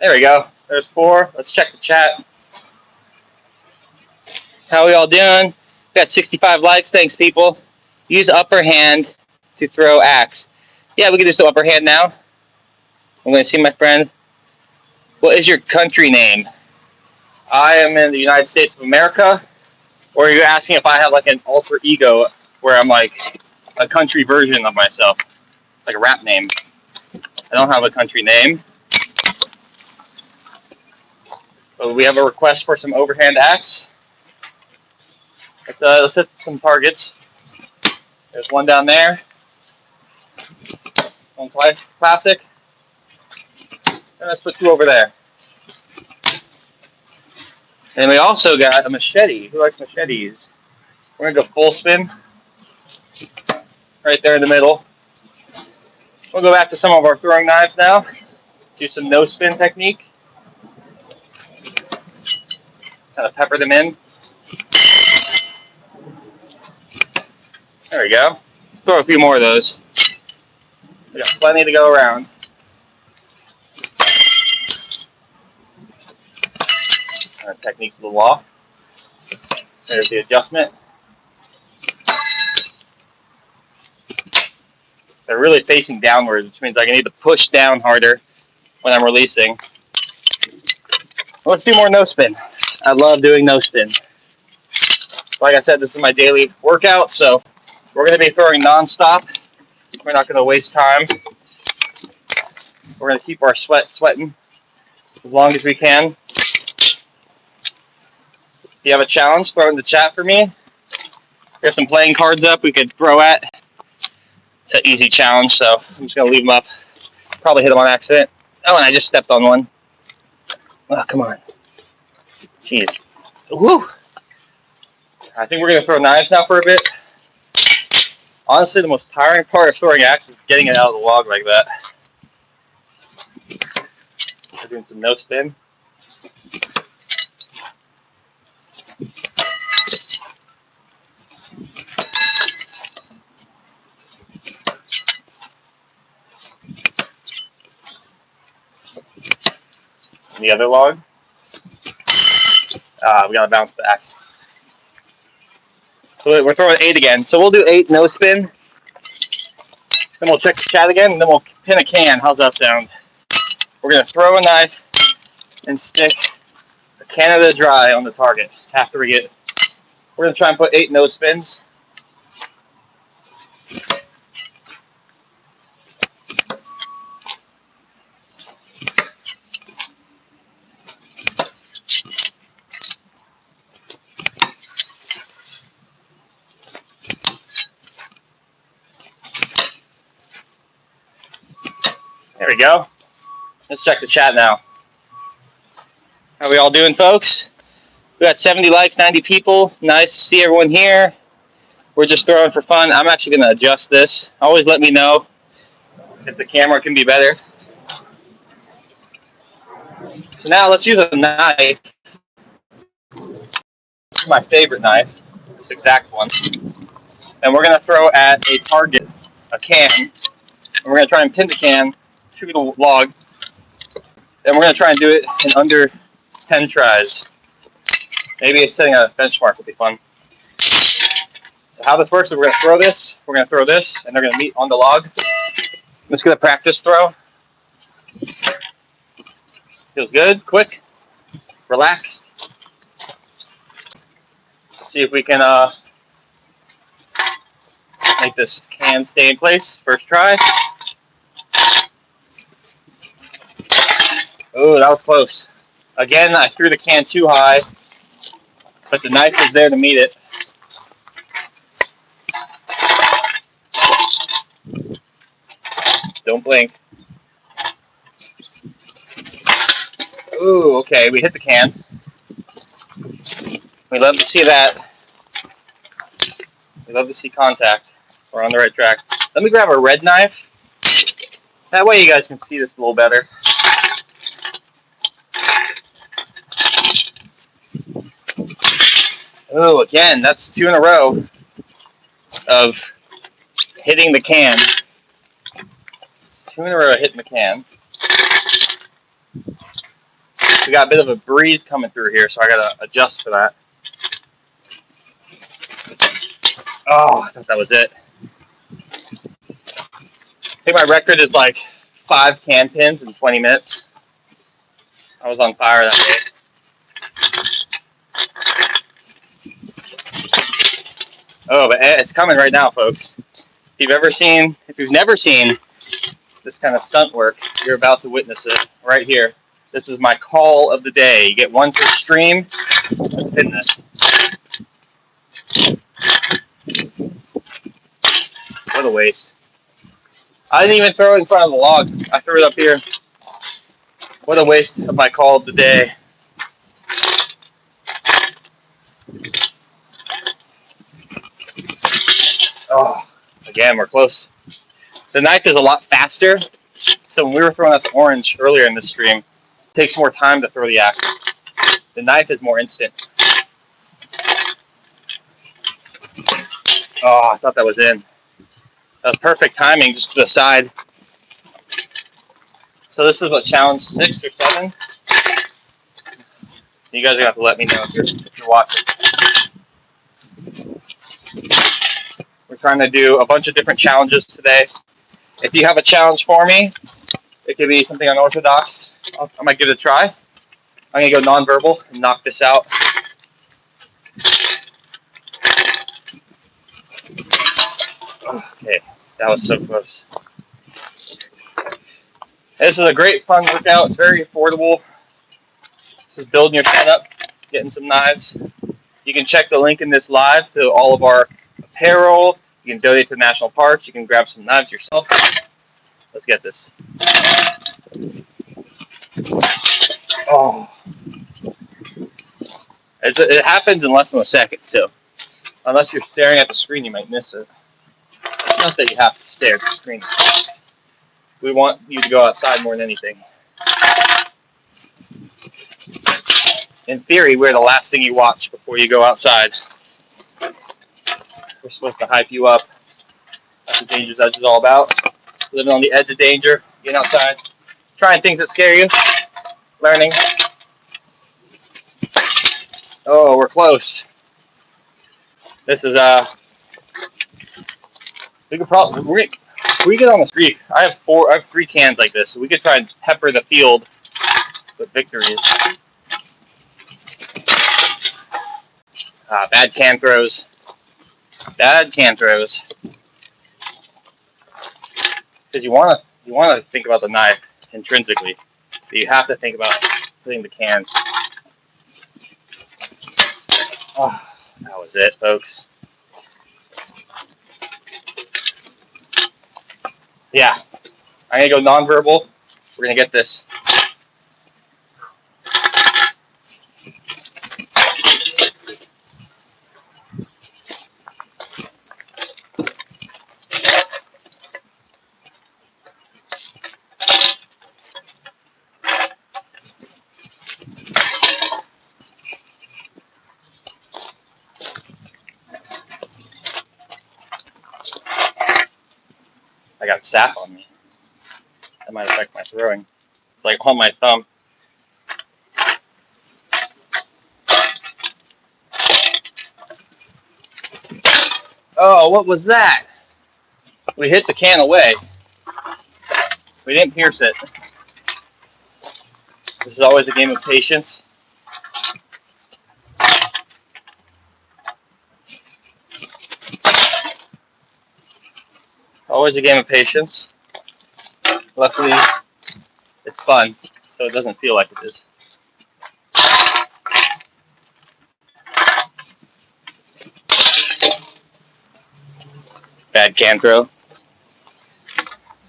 There we go. There's 4. Let's check the chat. How we all doing? Got 65 likes. Thanks, people. Use upper hand to throw axe. Yeah, we can do some upper hand now. I'm going to see my friend. What is your country name? I am in the United States of America. Or are you asking if I have like an alter ego where I'm like a country version of myself? Like a rap name. I don't have a country name. So we have a request for some overhand axe. Let's hit some targets. There's one down there. One's classic. And let's put 2 over there. And we also got a machete. Who likes machetes? We're going to go full spin. Right there in the middle. We'll go back to some of our throwing knives now. Do some no spin technique. Kind of pepper them in. There we go. Let's throw a few more of those. We got plenty to go around. Techniques of the law. There's the adjustment. They're really facing downwards, which means I need to push down harder when I'm releasing. Let's do more no spin. I love doing no spin. Like I said, this is my daily workout, so we're going to be throwing non-stop. We're not going to waste time. We're going to keep our sweating as long as we can. If you have a challenge, throw it in the chat for me. There's some playing cards up we could throw at. It's an easy challenge, so I'm just going to leave them up. Probably hit them on accident. Oh, and I just stepped on one. Oh, come on. Jeez. Woo! I think we're going to throw knives now for a bit. Honestly, the most tiring part of throwing axe is getting it out of the log like that. We're doing some no spin. And the other log. We got to bounce back. So we're throwing 8 again. So we'll do 8 no spin. Then we'll check the chat again, and then we'll pin a can. How's that sound? We're going to throw a knife and stick a Canada Dry on the target after we get. We're going to try and put 8 no spins. There we go. Let's check the chat now. How we all doing, folks? We got 70 likes, 90 people. Nice to see everyone here. We're just throwing for fun. I'm actually going to adjust this. Always let me know if the camera can be better. So now let's use a knife. This is my favorite knife, this exact one. And we're going to throw at a target, a can. And we're going to try and pin the can to the log. And we're going to try and do it in under 10 tries. Maybe setting a benchmark would be fun. So how this works is we're going to throw this, and they're going to meet on the log. Let's get a practice throw. Feels good, quick, relaxed. Let's see if we can make this can stay in place. First try. Oh, that was close. Again, I threw the can too high, but the knife was there to meet it. Don't blink. Ooh, okay, we hit the can. We love to see that. We love to see contact. We're on the right track. Let me grab a red knife. That way you guys can see this a little better. Oh, again, that's 2 in a row of hitting the can. It's 2 in a row of hitting the can. We got a bit of a breeze coming through here, so I gotta adjust for that. Oh, I thought that was it. I think my record is like 5 can pins in 20 minutes. I was on fire that day. Oh, but it's coming right now, folks. If you've never seen this kind of stunt work, you're about to witness it right here. This is my call of the day. You get one per stream. Let's pin this. What a waste. I didn't even throw it in front of the log. I threw it up here. What a waste of my call of the day. Oh, again, we're close. The knife is a lot faster. So when we were throwing out the orange earlier in the stream, it takes more time to throw the axe. The knife is more instant. Oh, I thought that was in. That was perfect timing, just to the side. So this is what, challenge 6 or 7? You guys are going to have to let me know if you're watching. We're trying to do a bunch of different challenges today. If you have a challenge for me, it could be something unorthodox. I might give it a try. I'm going to go nonverbal and knock this out. Okay, that was so close. This is a great fun workout. It's very affordable. This is building your setup, getting some knives. You can check the link in this live to all of our apparel. You can donate to national parks. You can grab some knives yourself. Let's get this. Oh. It happens in less than a second, so unless you're staring at the screen, you might miss it. Not that you have to stare at the screen. We want you to go outside more than anything. In theory, we're the last thing you watch before you go outside. We're supposed to hype you up. That's what Danger's Edge is all about. Living on the edge of danger, getting outside, trying things that scare you, learning. Oh, we're close. This is we could probably we get on the streak. I have 3 cans like this, so we could try and pepper the field with victories. Bad can throws. Bad can throws. Because you want to think about the knife intrinsically, but you have to think about putting the can. Oh, that was it, folks. Yeah, I'm gonna go nonverbal. We're gonna get this. I got sap on me. That might affect my throwing. It's like on my thumb. Oh, what was that? We hit the can away. We didn't pierce it. This is always a game of patience. Always a game of patience. Luckily, it's fun, so it doesn't feel like it is. Bad can throw.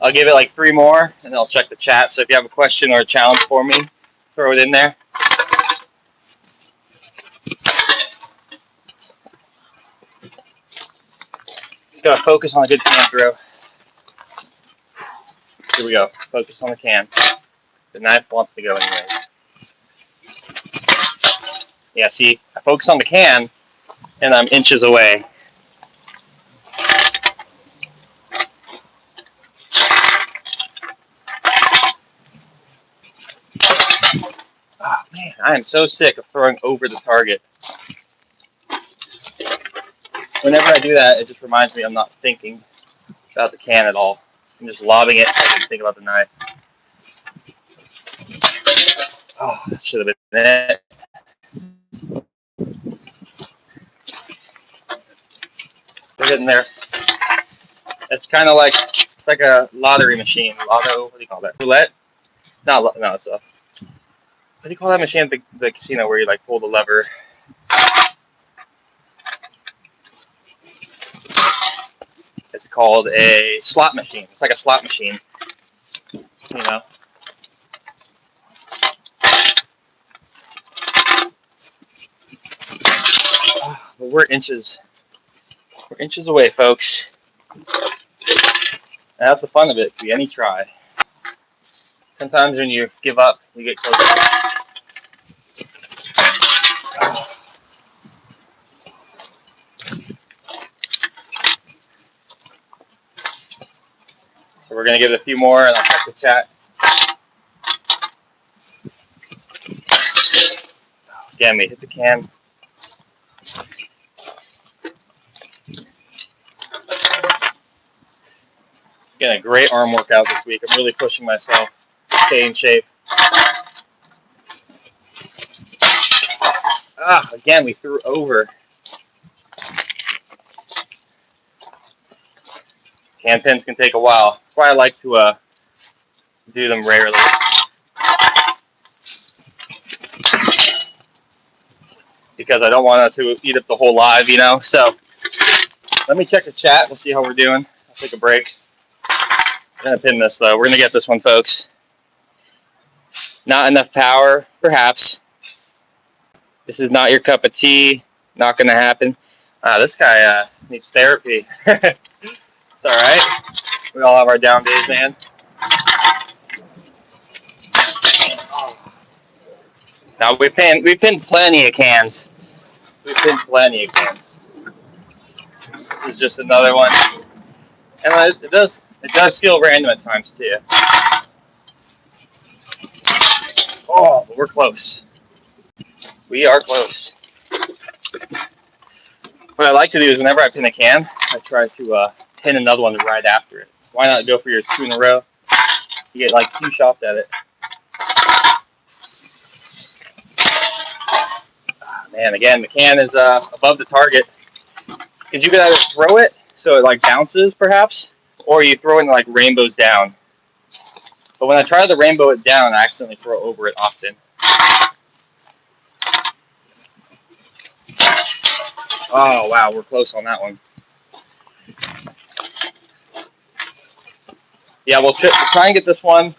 I'll give it like 3 more, and I'll check the chat. So if you have a question or a challenge for me, throw it in there. Just gotta focus on a good can throw. Here we go. Focus on the can. The knife wants to go anyway. Yeah, see, I focus on the can, and I'm inches away. Oh, man, I am so sick of throwing over the target. Whenever I do that, it just reminds me I'm not thinking about the can at all. I'm just lobbing it so I can think about the knife. Oh, that should have been it. We're getting there. It's kind of like, it's like a lottery machine. Lotto, what do you call that? Roulette? No, it's a, what do you call that machine at the casino where you like pull the lever? It's called a slot machine. It's like a slot machine, you know. But we're inches away, folks. And that's the fun of it. Be any try. Sometimes when you give up, you get closer. So we're gonna give it a few more, and I'll check the chat. Again, we hit the can. Getting a great arm workout this week. I'm really pushing myself to stay in shape. Again, we threw over. Can pins can take a while. That's why I like to do them rarely. Because I don't want it to eat up the whole live, you know. So let me check the chat. We'll see how we're doing. I'll take a break. I'm going to pin this, though. We're going to get this one, folks. Not enough power, perhaps. This is not your cup of tea. Not going to happen. This guy needs therapy. It's all right. We all have our down days, man. Now, we pinned plenty of cans. We pinned plenty of cans. This is just another one. And it does feel random at times, too. Oh, but we're close. We are close. What I like to do is whenever I pin a can, I try to pin another one right after it. Why not go for your 2 in a row? You get like 2 shots at it. Man, again, the can is above the target. Because you can either throw it so it like bounces, perhaps, or you throw it and like rainbows down. But when I try to rainbow it down, I accidentally throw over it often. Oh, wow, we're close on that one. Yeah, we'll try and get this one.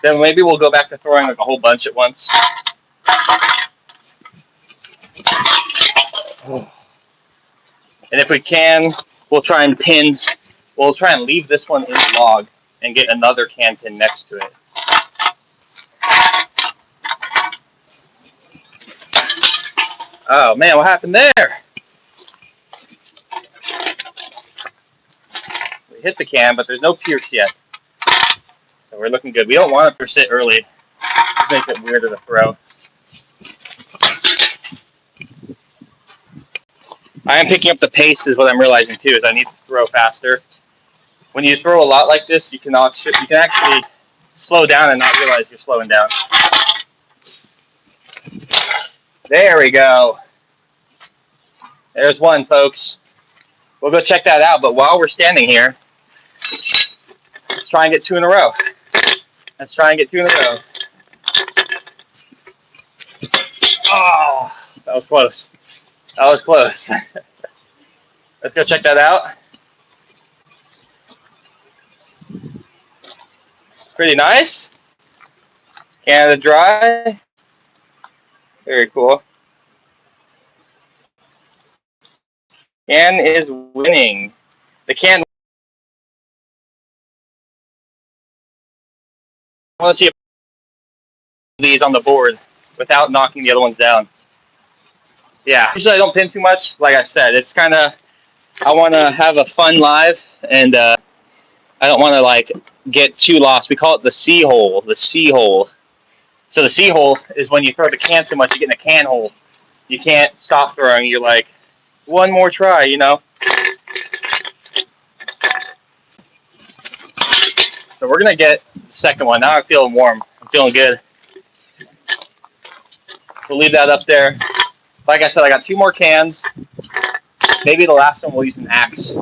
Then maybe we'll go back to throwing like a whole bunch at once. And if we can, we'll try and leave this one in the log and get another can pin next to it. Oh, man, what happened there? We hit the can, but there's no pierce yet. So we're looking good. We don't want to pierce it early. It makes it weirder to throw. I am picking up the pace is what I'm realizing too, is I need to throw faster. When you throw a lot like this, you can actually slow down and not realize you're slowing down. There we go. There's one, folks. We'll go check that out, but while we're standing here, let's try and get 2 in a row. Let's try and get 2 in a row. Oh, that was close. That was close. Let's go check that out. Pretty nice. Canada Dry. Very cool. Can is winning. The can. I want to see these on the board without knocking the other ones down. Yeah, usually I don't pin too much. Like I said, it's kind of, I want to have a fun live, and I don't want to like get too lost. We call it the C hole. The C hole. So the C hole is when you throw the can so much you get in a can hole. You can't stop throwing. You're like, one more try, you know. So we're gonna get the second one. Now I'm feeling warm. I'm feeling good. We'll leave that up there. Like I said, I got 2 more cans. Maybe the last one we'll use an axe.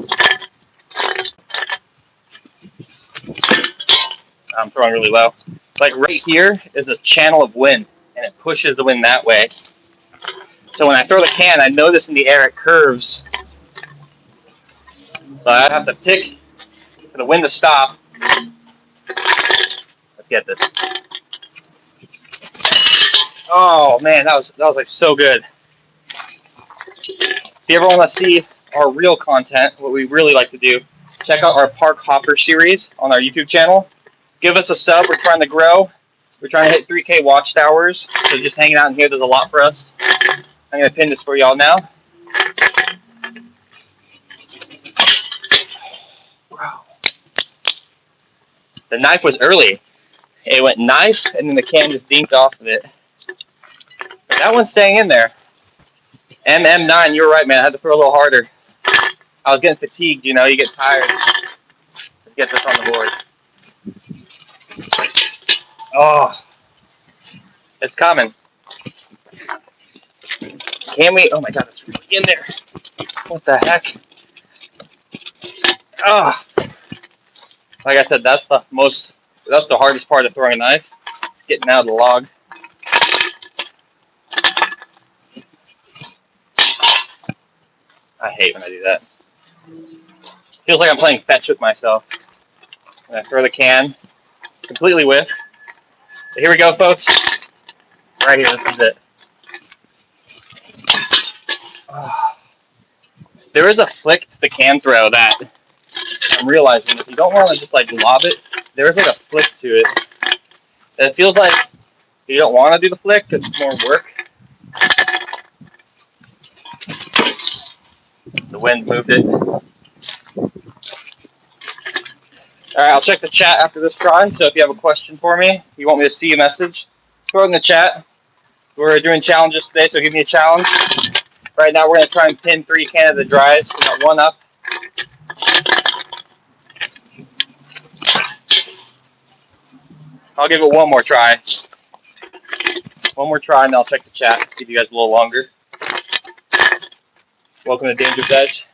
I'm throwing really low. Like right here is a channel of wind, and it pushes the wind that way. So when I throw the can, I notice in the air it curves. So I have to pick for the wind to stop. Let's get this. Oh man, that was like so good. If you ever want to see our real content, what we really like to do, check out our Park Hopper series on our YouTube channel. Give us a sub. We're trying to grow. We're trying to hit 3K watchtowers. So just hanging out in here does a lot for us. I'm going to pin this for y'all now. Wow. The knife was early. It went knife, and then the can just dinked off of it. But that one's staying in there. MM9, you were right, man. I had to throw a little harder. I was getting fatigued, you know. You get tired. Let's get this on the board. Oh, it's coming. Can we? Oh my God, it's really in there. What the heck? Oh, like I said, that's the hardest part of throwing a knife. It's getting out of the log. I hate when I do that. Feels like I'm playing fetch with myself. And I throw the can, completely whiffed. But here we go, folks. Right here, this is it. Oh. There is a flick to the can throw that I'm realizing. If you don't want to just like lob it, there is like a flick to it. And it feels like you don't want to do the flick because it's more work. The wind moved it. All right, I'll check the chat after this try. So if you have a question for me, you want me to see a message, throw it in the chat. We're doing challenges today, so give me a challenge. Right now, we're going to try and pin 3 Canada Dries. We got 1 up. I'll give it 1 more try. 1 more try, and I'll check the chat. Give you guys a little longer. Welcome to Danger's Edge.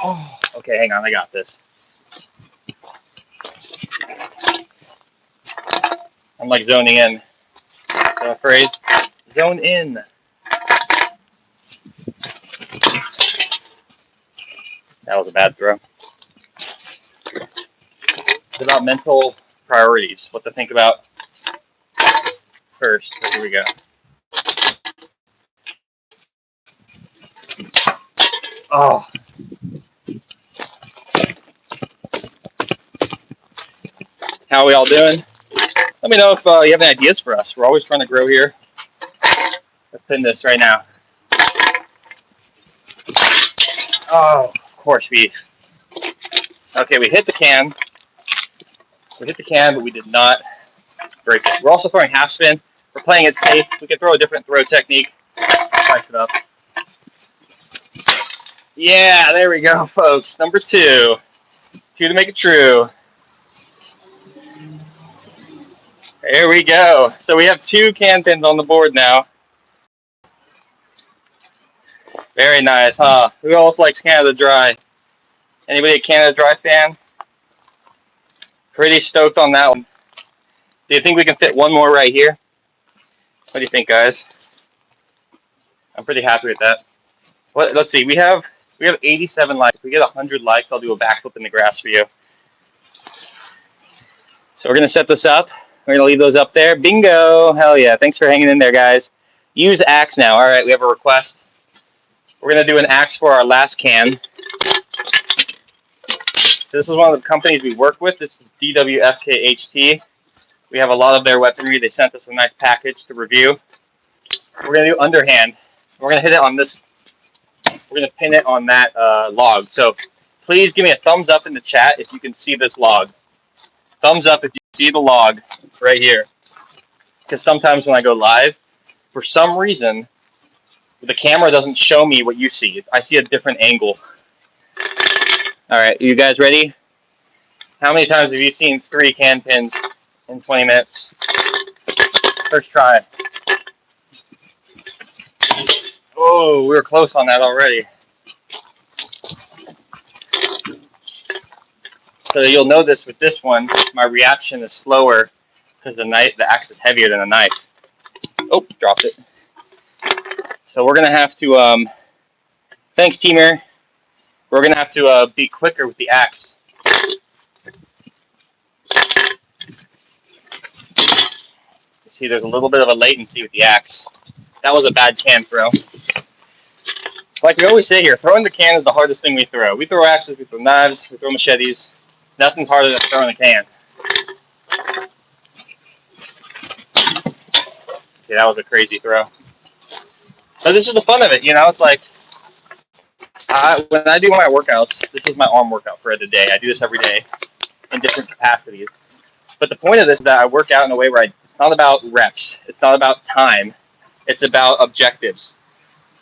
Oh, okay, hang on. I got this. I'm like zoning in. Is that a phrase? Zone in. That was a bad throw. It's about mental priorities. What to think about first. Here we go. Oh. How are we all doing? Let me know if you have any ideas for us. We're always trying to grow here. Let's pin this right now. Oh, of course okay, we hit the can. We hit the can, but we did not break it. We're also throwing half spin. We're playing it safe. We can throw a different throw technique. Spice it up. Yeah, there we go, folks. Number 2. 2 to make it true. There we go. So we have 2 can pins on the board now. Very nice, huh? Who else likes Canada Dry? Anybody a Canada Dry fan? Pretty stoked on that one. Do you think we can fit one more right here? What do you think, guys? I'm pretty happy with that. Let's see. We have 87 likes. If we get 100 likes, I'll do a backflip in the grass for you. So we're gonna set this up. We're gonna leave those up there. Bingo! Hell yeah! Thanks for hanging in there, guys. Use axe now. All right, we have a request. We're gonna do an axe for our last can. This is one of the companies we work with. This is DWFKHT. We have a lot of their weaponry. They sent us a nice package to review. We're gonna do underhand. We're gonna hit it on this. We're gonna pin it on that log. So please give me a thumbs up in the chat if you can see this log. Thumbs up if you see the log right here. Because sometimes when I go live, for some reason, the camera doesn't show me what you see. I see a different angle. All right, you guys ready? How many times have you seen 3 can pins in 20 minutes? First try. Oh, we were close on that already. So you'll notice with this one, my reaction is slower because the axe is heavier than the knife. Oh, dropped it. So we're gonna have to. Thanks, Teamer. We're gonna have to be quicker with the axe. See, there's a little bit of a latency with the axe. That was a bad can throw. Like we always say here, throwing the can is the hardest thing we throw. We throw axes, we throw knives, we throw machetes. Nothing's harder than throwing a can. Okay, that was a crazy throw. But this is the fun of it, you know? It's like, when I do my workouts, this is my arm workout for the day. I do this every day in different capacities. But the point of this is that I work out in a way where it's not about reps. It's not about time. It's about objectives.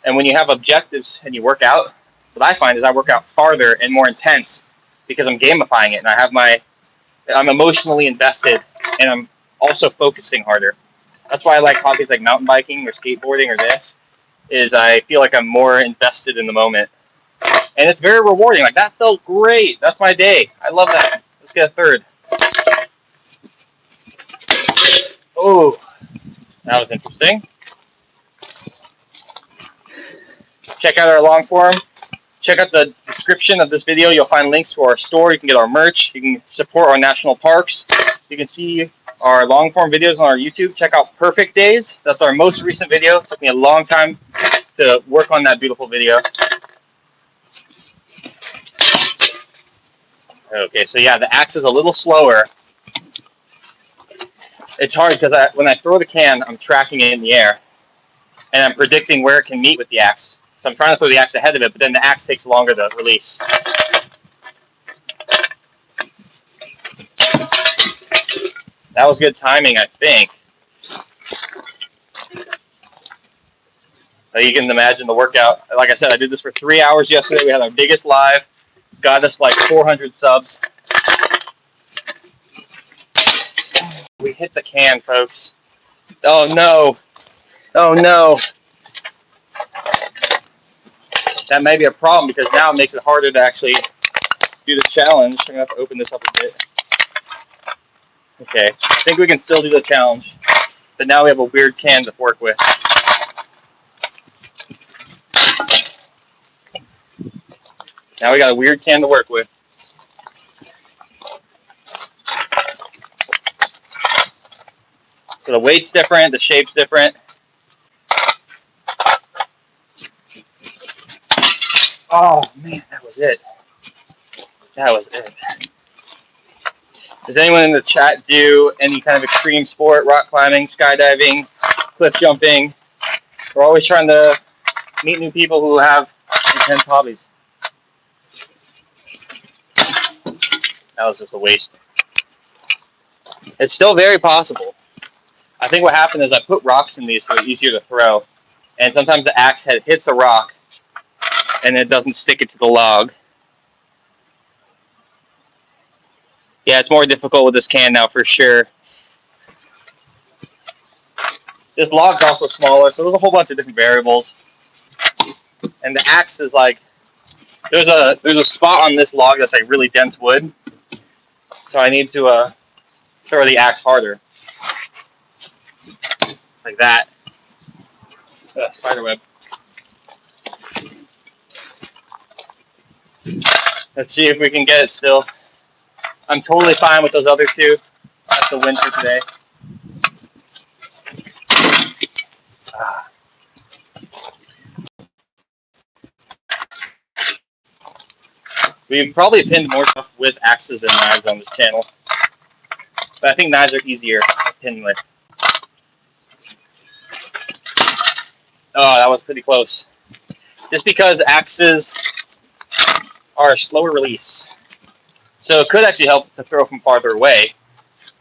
And when you have objectives and you work out, what I find is I work out farther and more intense because I'm gamifying it, and I'm emotionally invested, and I'm also focusing harder. That's why I like hobbies like mountain biking or skateboarding or this, is I feel like I'm more invested in the moment. And it's very rewarding. Like, that felt great. That's my day. I love that. Let's get a third. Oh, that was interesting. Check out our long form. Check out the description of this video. You'll find links to our store. You can get our merch. You can support our national parks. You can see our long form videos on our YouTube. Check out Perfect Days. That's our most recent video. It took me a long time to work on that beautiful video. Okay, so yeah, the axe is a little slower. It's hard because when I throw the can, I'm tracking it in the air, and I'm predicting where it can meet with the axe. So I'm trying to throw the axe ahead of it, but then the axe takes longer to release. That was good timing, I think. You can imagine the workout. Like I said, I did this for 3 hours yesterday. We had our biggest live. Got us like 400 subs. We hit the can, folks. Oh, no. Oh, no. That may be a problem because now it makes it harder to actually do this challenge. I'm going to have to open this up a bit. Okay, I think we can still do the challenge. But now we have a weird can to work with. Now we got a weird can to work with. So the weight's different, the shape's different. Oh, man, that was it. That was it. Does anyone in the chat do any kind of extreme sport, rock climbing, skydiving, cliff jumping? We're always trying to meet new people who have intense hobbies. That was just a waste. It's still very possible. I think what happened is I put rocks in these so it's easier to throw. And sometimes the axe head hits a rock and it doesn't stick it to the log. Yeah, it's more difficult with this can now for sure. This log's also smaller, so there's a whole bunch of different variables. And the axe is like, there's a spot on this log that's like really dense wood. So I need to throw the axe harder. Like that. Spiderweb. Let's see if we can get it still. I'm totally fine with those other two. That's the win for today. We've probably pinned more stuff with axes than knives on this channel. But I think knives are easier to pin with. Oh, that was pretty close. Just because axes are a slower release. So it could actually help to throw from farther away.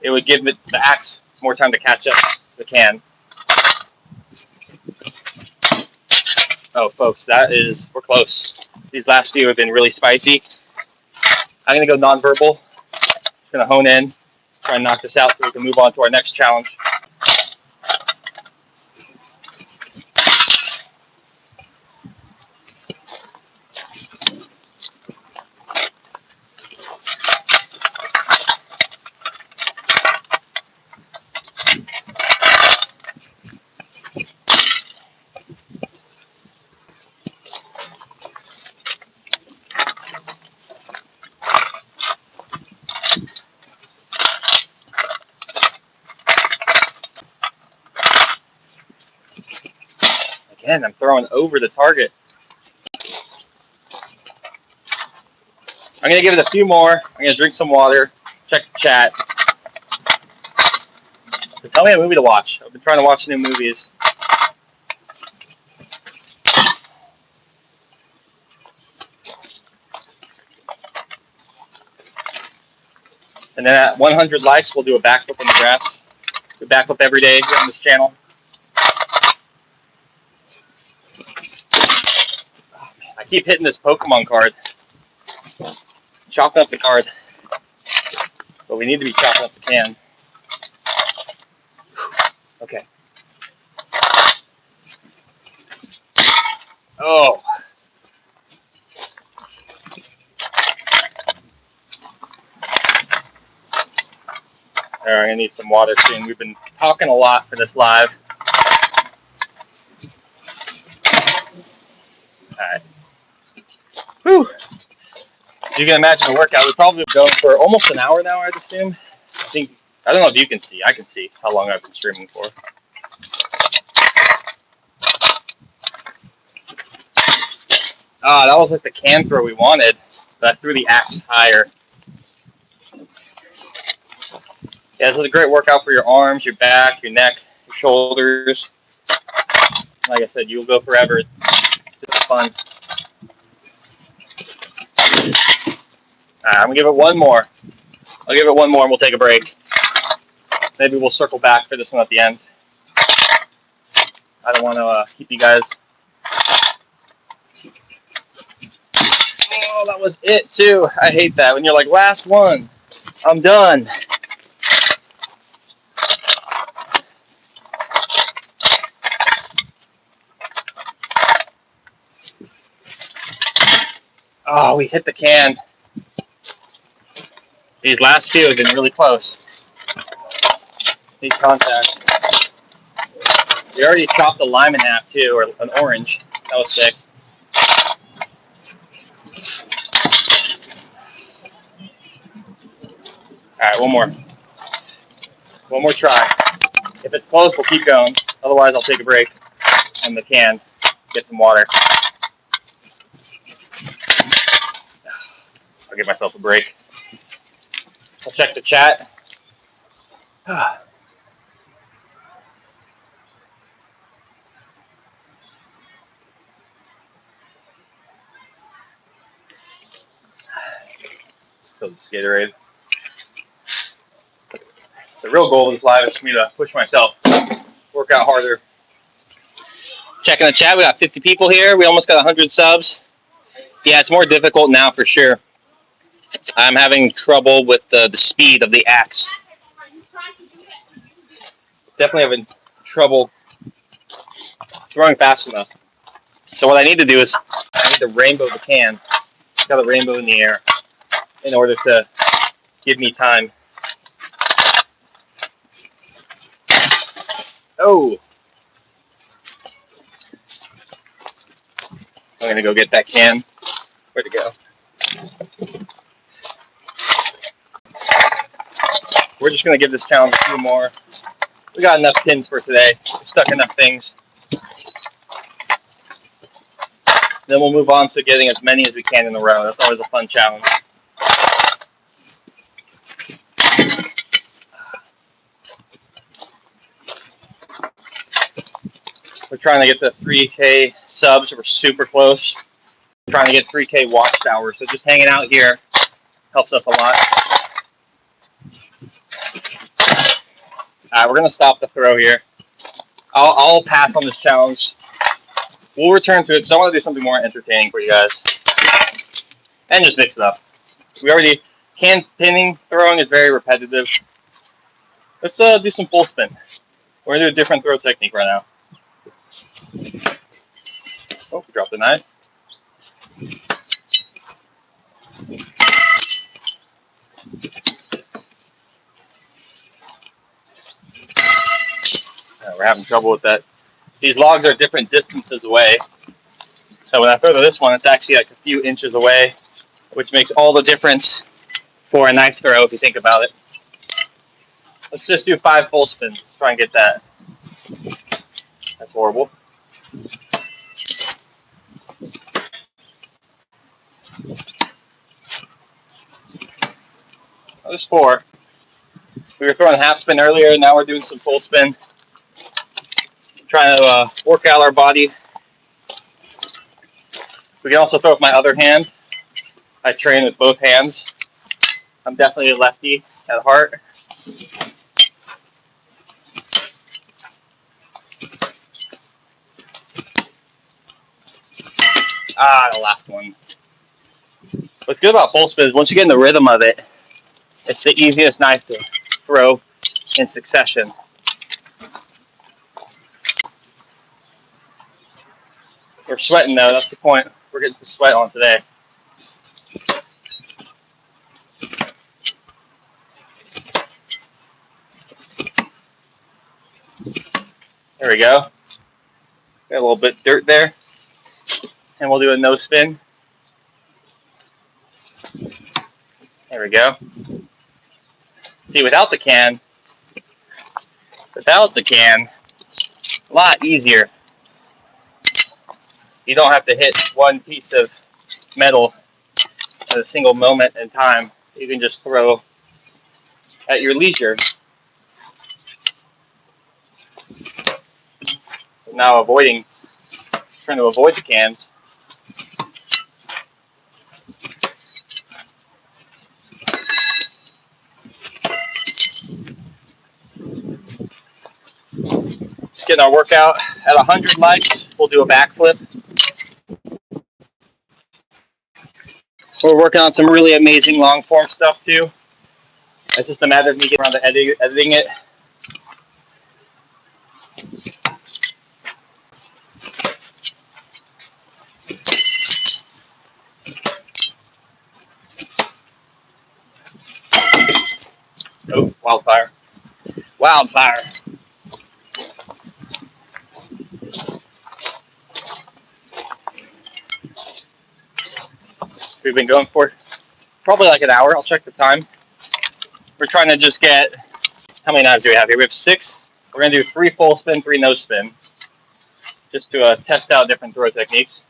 It would give the axe more time to catch up to the can. Oh, folks, we're close. These last few have been really spicy. I'm going to go nonverbal. Just going to hone in, try and knock this out so we can move on to our next challenge. Again, I'm throwing over the target. I'm going to give it a few more. I'm going to drink some water, check the chat. So tell me a movie to watch. I've been trying to watch new movies. And then at 100 likes, we'll do a backflip in the grass. We backflip every day here on this channel. I keep hitting this Pokemon card. Chopping up the card. But we need to be chopping up the can. Okay. Oh. All right, I need some water soon. We've been talking a lot for this live. All right. Whew. You can imagine the workout. We're probably going for almost an hour now, I'd assume. I don't know if you can see. I can see how long I've been streaming for. Ah, that was like the can throw we wanted, but I threw the axe higher. Yeah, this is a great workout for your arms, your back, your neck, your shoulders. Like I said, you'll go forever. It's just fun. I'm going to give it one more. I'll give it one more and we'll take a break. Maybe we'll circle back for this one at the end. I don't want to keep you guys. Oh, that was it too. I hate that when you're like, last one. I'm done. Oh, we hit the can. These last two have been really close. Need contact. We already chopped a lime in half too, or an orange. That was sick. All right, one more. One more try. If it's close, we'll keep going. Otherwise, I'll take a break on the can, get some water. I'll give myself a break. I'll check the chat. Let's kill the Gatorade. real goal of this live is for me to push myself, work out harder. Checking the chat, we got 50 people here. We almost got 100 subs. Yeah, it's more difficult now for sure. I'm having trouble with the speed of the axe. Definitely having trouble throwing fast enough. So what I need to do is I need to rainbow the can. Got a rainbow in the air in order to give me time. Oh. I'm going to go get that can. Where'd it go? We're just going to give this challenge a few more. We got enough pins for today. We stuck enough things. Then we'll move on to getting as many as we can in a row. That's always a fun challenge. We're trying to get to 3K subs. We're super close. We're trying to get 3K watch hours. So just hanging out here helps us a lot. We're going to stop the throw here. I'll pass on this challenge. We'll return to it, so I want to do something more entertaining for you guys. And just mix it up. Can pinning throwing is very repetitive. Let's do some full spin. We're going to do a different throw technique right now. Oh, we dropped the knife. We're having trouble with that. These logs are different distances away. So when I throw to this one, it's actually like a few inches away, which makes all the difference for a knife throw if you think about it. Let's just do 5 full spins. Let's try and get that. That's horrible. That was 4. We were throwing half spin earlier, now we're doing some full spin. Trying to work out our body. We can also throw with my other hand. I train with both hands. I'm definitely a lefty at heart. The last one. What's good about full spin is once you get in the rhythm of it, it's the easiest knife to throw in succession. We're sweating though, that's the point. We're getting some sweat on today. There we go. Got a little bit of dirt there. And we'll do a no spin. There we go. See, without the can, it's a lot easier. You don't have to hit one piece of metal at a single moment in time. You can just throw at your leisure. Now trying to avoid the cans. Just getting our workout. At 100 likes, we'll do a backflip. We're working on some really amazing long form stuff too. It's just a matter of me getting around to editing it. Oh, wildfire. Wildfire. We've been going for probably like an hour. I'll check the time. We're trying to just get, how many knives do we have here? We have 6. We're going to do 3 full spin, 3 no spin. Just to test out different throw techniques.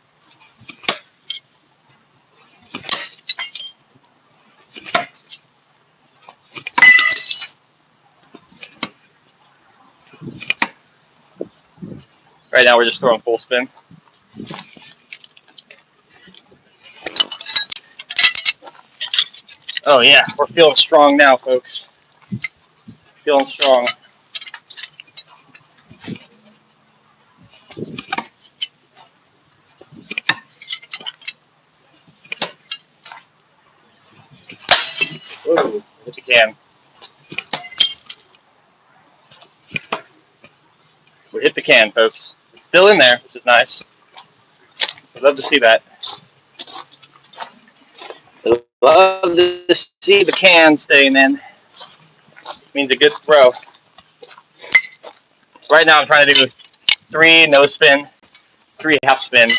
Right now we're just throwing full spin. Oh yeah, we're feeling strong now, folks. Feeling strong. Ooh, hit the can. We hit the can, folks. It's still in there, which is nice. I'd love to see that. I'd love to see the can staying in. Means a good throw. Right now I'm trying to do 3 no spin, 3 half spin,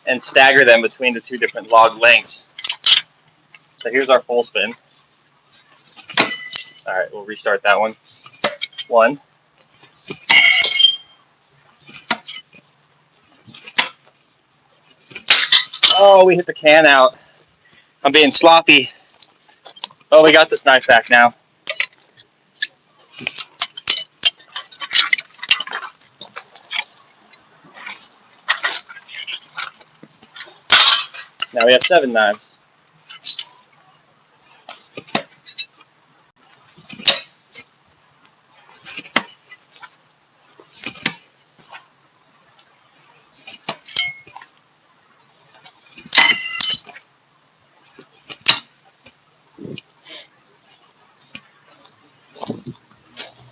and stagger them between the 2 different log lengths. So here's our full spin. All right, we'll restart that one. 1. Oh, we hit the can out. I'm being sloppy. Oh, we got this knife back now. Now we have 7 knives.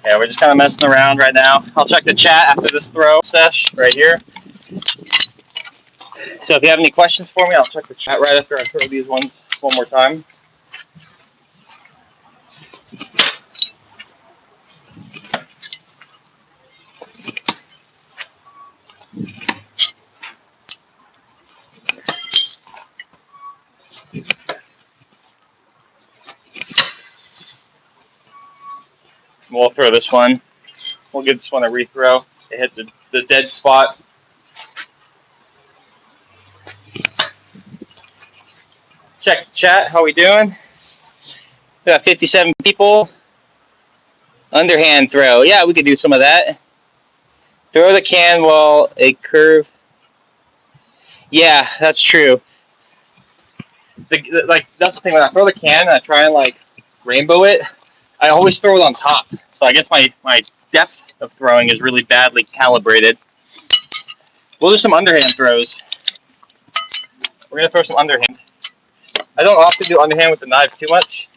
Yeah, we're just kind of messing around right now. I'll check the chat after this throw sesh right here. So if you have any questions for me, I'll check the chat right after I throw these ones one more time. We'll throw this one. We'll give this one a rethrow. It hit the dead spot. Check the chat. How we doing? We got 57 people. Underhand throw. Yeah, we could do some of that. Throw the can while a curve. Yeah, that's true. Like that's the thing. When I throw the can and I try and like rainbow it, I always throw it on top. So I guess my depth of throwing is really badly calibrated. We'll do some underhand throws. We're gonna throw some underhand. I don't often do underhand with the knives too much.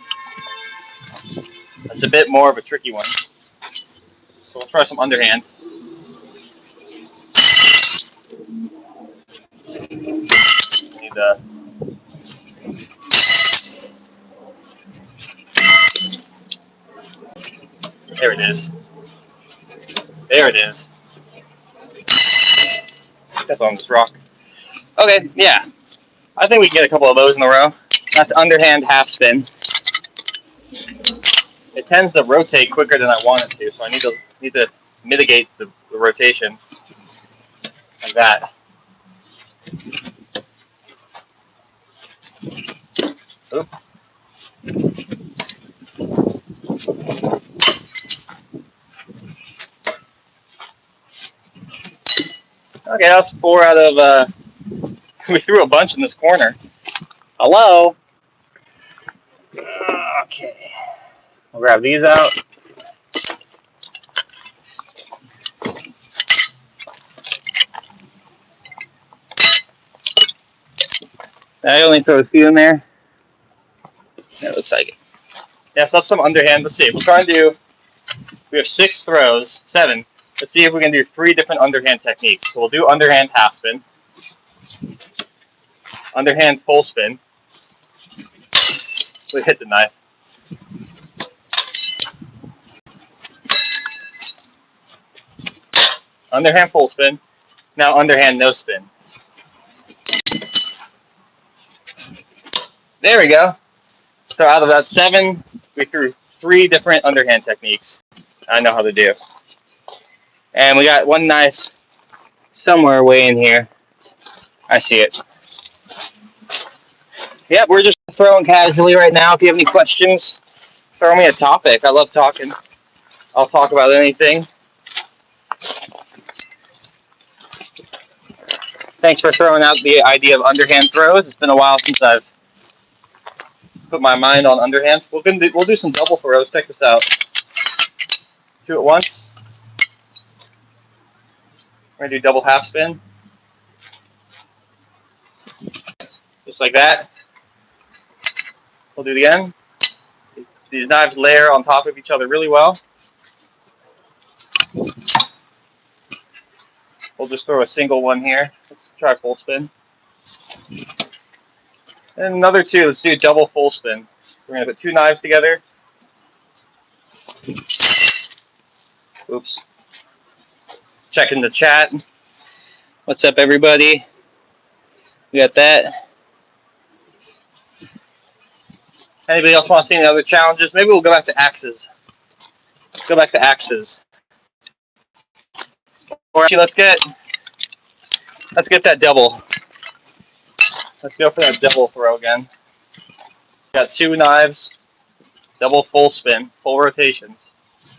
That's a bit more of a tricky one. So we'll try some underhand. Need there it is. There it is. Step on this rock. Okay, yeah. I think we can get a couple of those in a row. That's underhand half spin. It tends to rotate quicker than I want it to, so I need to mitigate the rotation like that. Oop. Okay, that's 4 out of. We threw a bunch in this corner. Hello. Okay. We'll grab these out. I only throw a few in there. It looks like it. Yes, that's some underhand. Let's see. We'll try and do. We have 6 throws, 7. Let's see if we can do 3 different underhand techniques. So we'll do underhand half spin, underhand full spin. We hit the knife. Underhand full spin. Now underhand no spin. There we go. So out of that 7, we threw 3 different underhand techniques. I know how to do. And we got 1 knife somewhere way in here. I see it. Yep, we're just throwing casually right now. If you have any questions, throw me a topic. I love talking. I'll talk about anything. Thanks for throwing out the idea of underhand throws. It's been a while since I've put my mind on underhands. We'll do some double throws. Check this out. 2 at once. We're gonna do double half spin. Just like that. We'll do it again. These knives layer on top of each other really well. We'll just throw a single one here. Let's try full spin. And another 2. Let's do a double full spin. We're going to put 2 knives together. Oops. Checking the chat. What's up, everybody? We got that. Anybody else want to see any other challenges? Maybe we'll go back to axes. Let's go back to axes. Or actually, let's get that double. Let's go for that double throw again. Got 2 knives, double full spin, full rotations.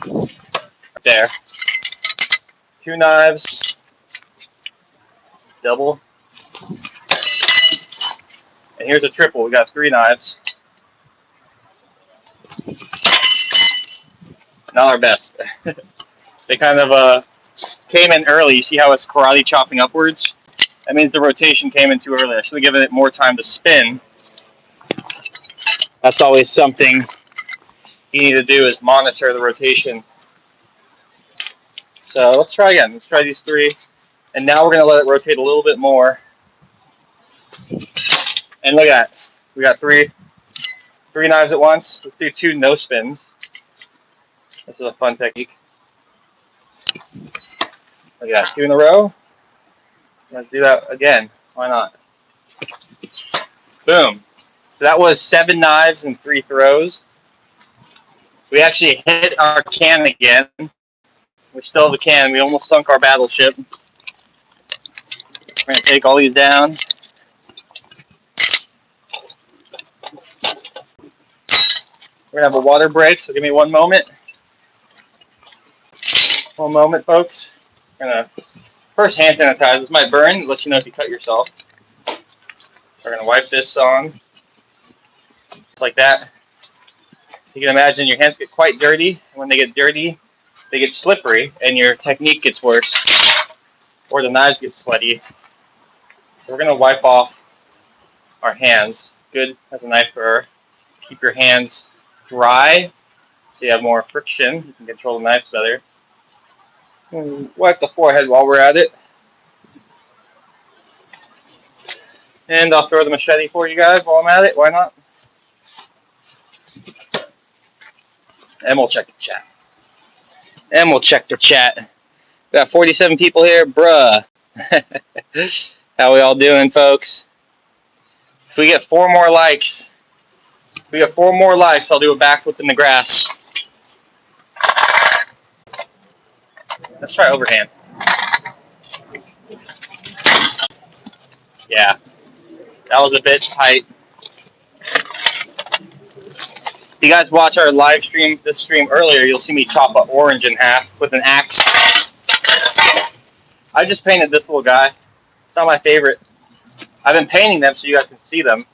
Right there. 2 knives, double. And here's a triple. We got 3 knives. Not our best. They kind of came in early. You see how it's karate chopping upwards? That means the rotation came in too early. I should have given it more time to spin. That's always something you need to do, is monitor the rotation. So let's try again. Let's try these 3. And now we're going to let it rotate a little bit more. And look at that. We got 3 knives at once. Let's do 2 no spins. This is a fun technique. Look at that. 2 in a row. Let's do that again. Why not? Boom. So that was 7 knives and 3 throws. We actually hit our can again. We still have a can. We almost sunk our battleship. We're going to take all these down. We're going to have a water break, so give me 1 moment. 1 moment, folks. We're going to first hand sanitize. This might burn. It lets you know if you cut yourself. We're going to wipe this on. Like that. You can imagine your hands get quite dirty. When they get dirty, they get slippery, and your technique gets worse. Or the knives get sweaty. So we're going to wipe off our hands. Good as a knife thrower. Keep your hands dry so you have more friction. You can control the knife better. And wipe the forehead while we're at it. And I'll throw the machete for you guys while I'm at it. Why not? And we'll check the chat. We got 47 people here. Bruh. How we all doing, folks? If we get 4 more likes, I'll do a backflip in the grass. Let's try overhand. Yeah, that was a bit tight. If you guys watch our live stream, this stream earlier, you'll see me chop an orange in half with an axe. I just painted this little guy. It's not my favorite. I've been painting them so you guys can see them.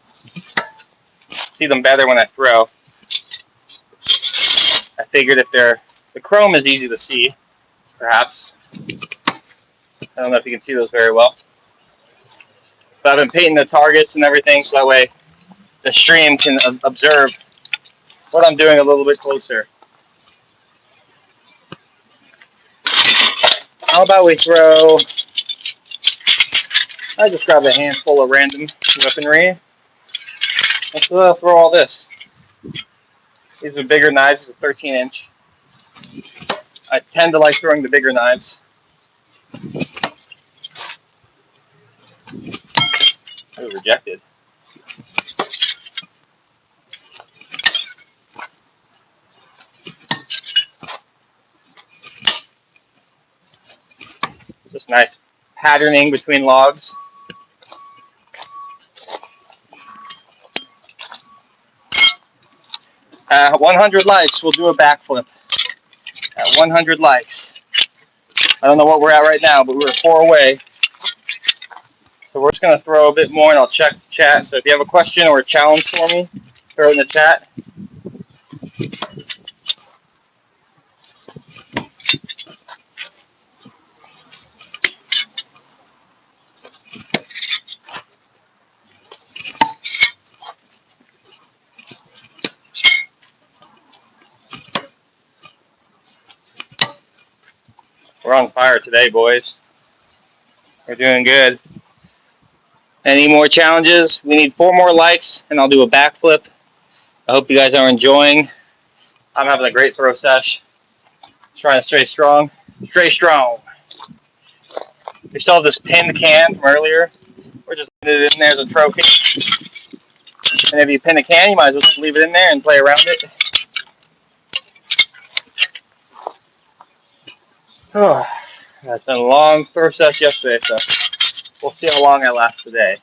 See them better when I throw. I figured if the chrome is easy to see, perhaps. I don't know if you can see those very well. But I've been painting the targets and everything so that way the stream can observe what I'm doing a little bit closer. How about we throw... I just grabbed a handful of random weaponry. Let's throw all this. These are bigger knives. This is a 13-inch. I tend to like throwing the bigger knives. I was rejected. This nice patterning between logs. At 100 likes, we'll do a backflip. At 100 likes. I don't know what we're at right now, but we're 4 away. So we're just going to throw a bit more and I'll check the chat. So if you have a question or a challenge for me, Throw it in the chat. We're on fire today, boys. We're doing good. Any more challenges? We need 4 more likes, and I'll do a backflip. I hope you guys are enjoying. I'm having a great throw sesh. Trying to stay strong. Stay strong. We still have this pinned can from earlier. We're just leaving it in there as a trophy. And if you pin a can, you might as well just leave it in there and play around it. Oh, it's been a long throw sesh yesterday, so we'll see how long I last today.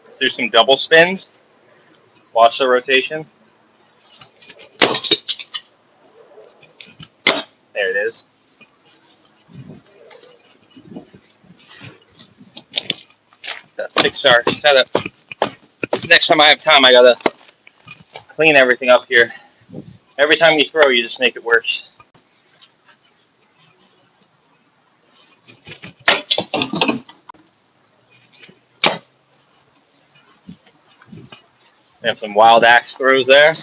Let's do some double spins. Watch the rotation. There it is. Fix our setup. Next time I have time, I gotta clean everything up here. Every time you throw, you just make it worse. We have some wild axe throws there.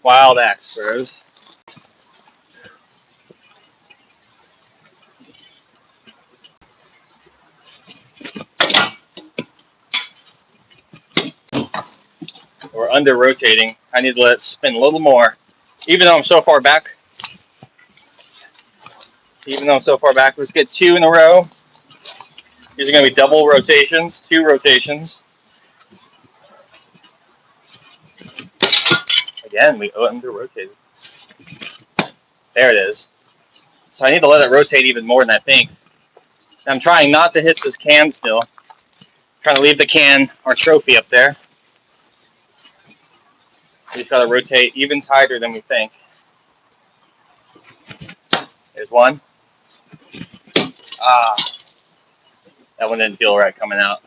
Wild axe throws. We're under rotating. I need to let it spin a little more. Even though I'm so far back. Let's get 2 in a row. These are going to be double rotations, 2 rotations. Again, we under rotated. There it is. So I need to let it rotate even more than I think. I'm trying not to hit this can still. I'm trying to leave the can, our trophy, up there. We just got to rotate even tighter than we think. There's one. Ah, that one didn't feel right coming out.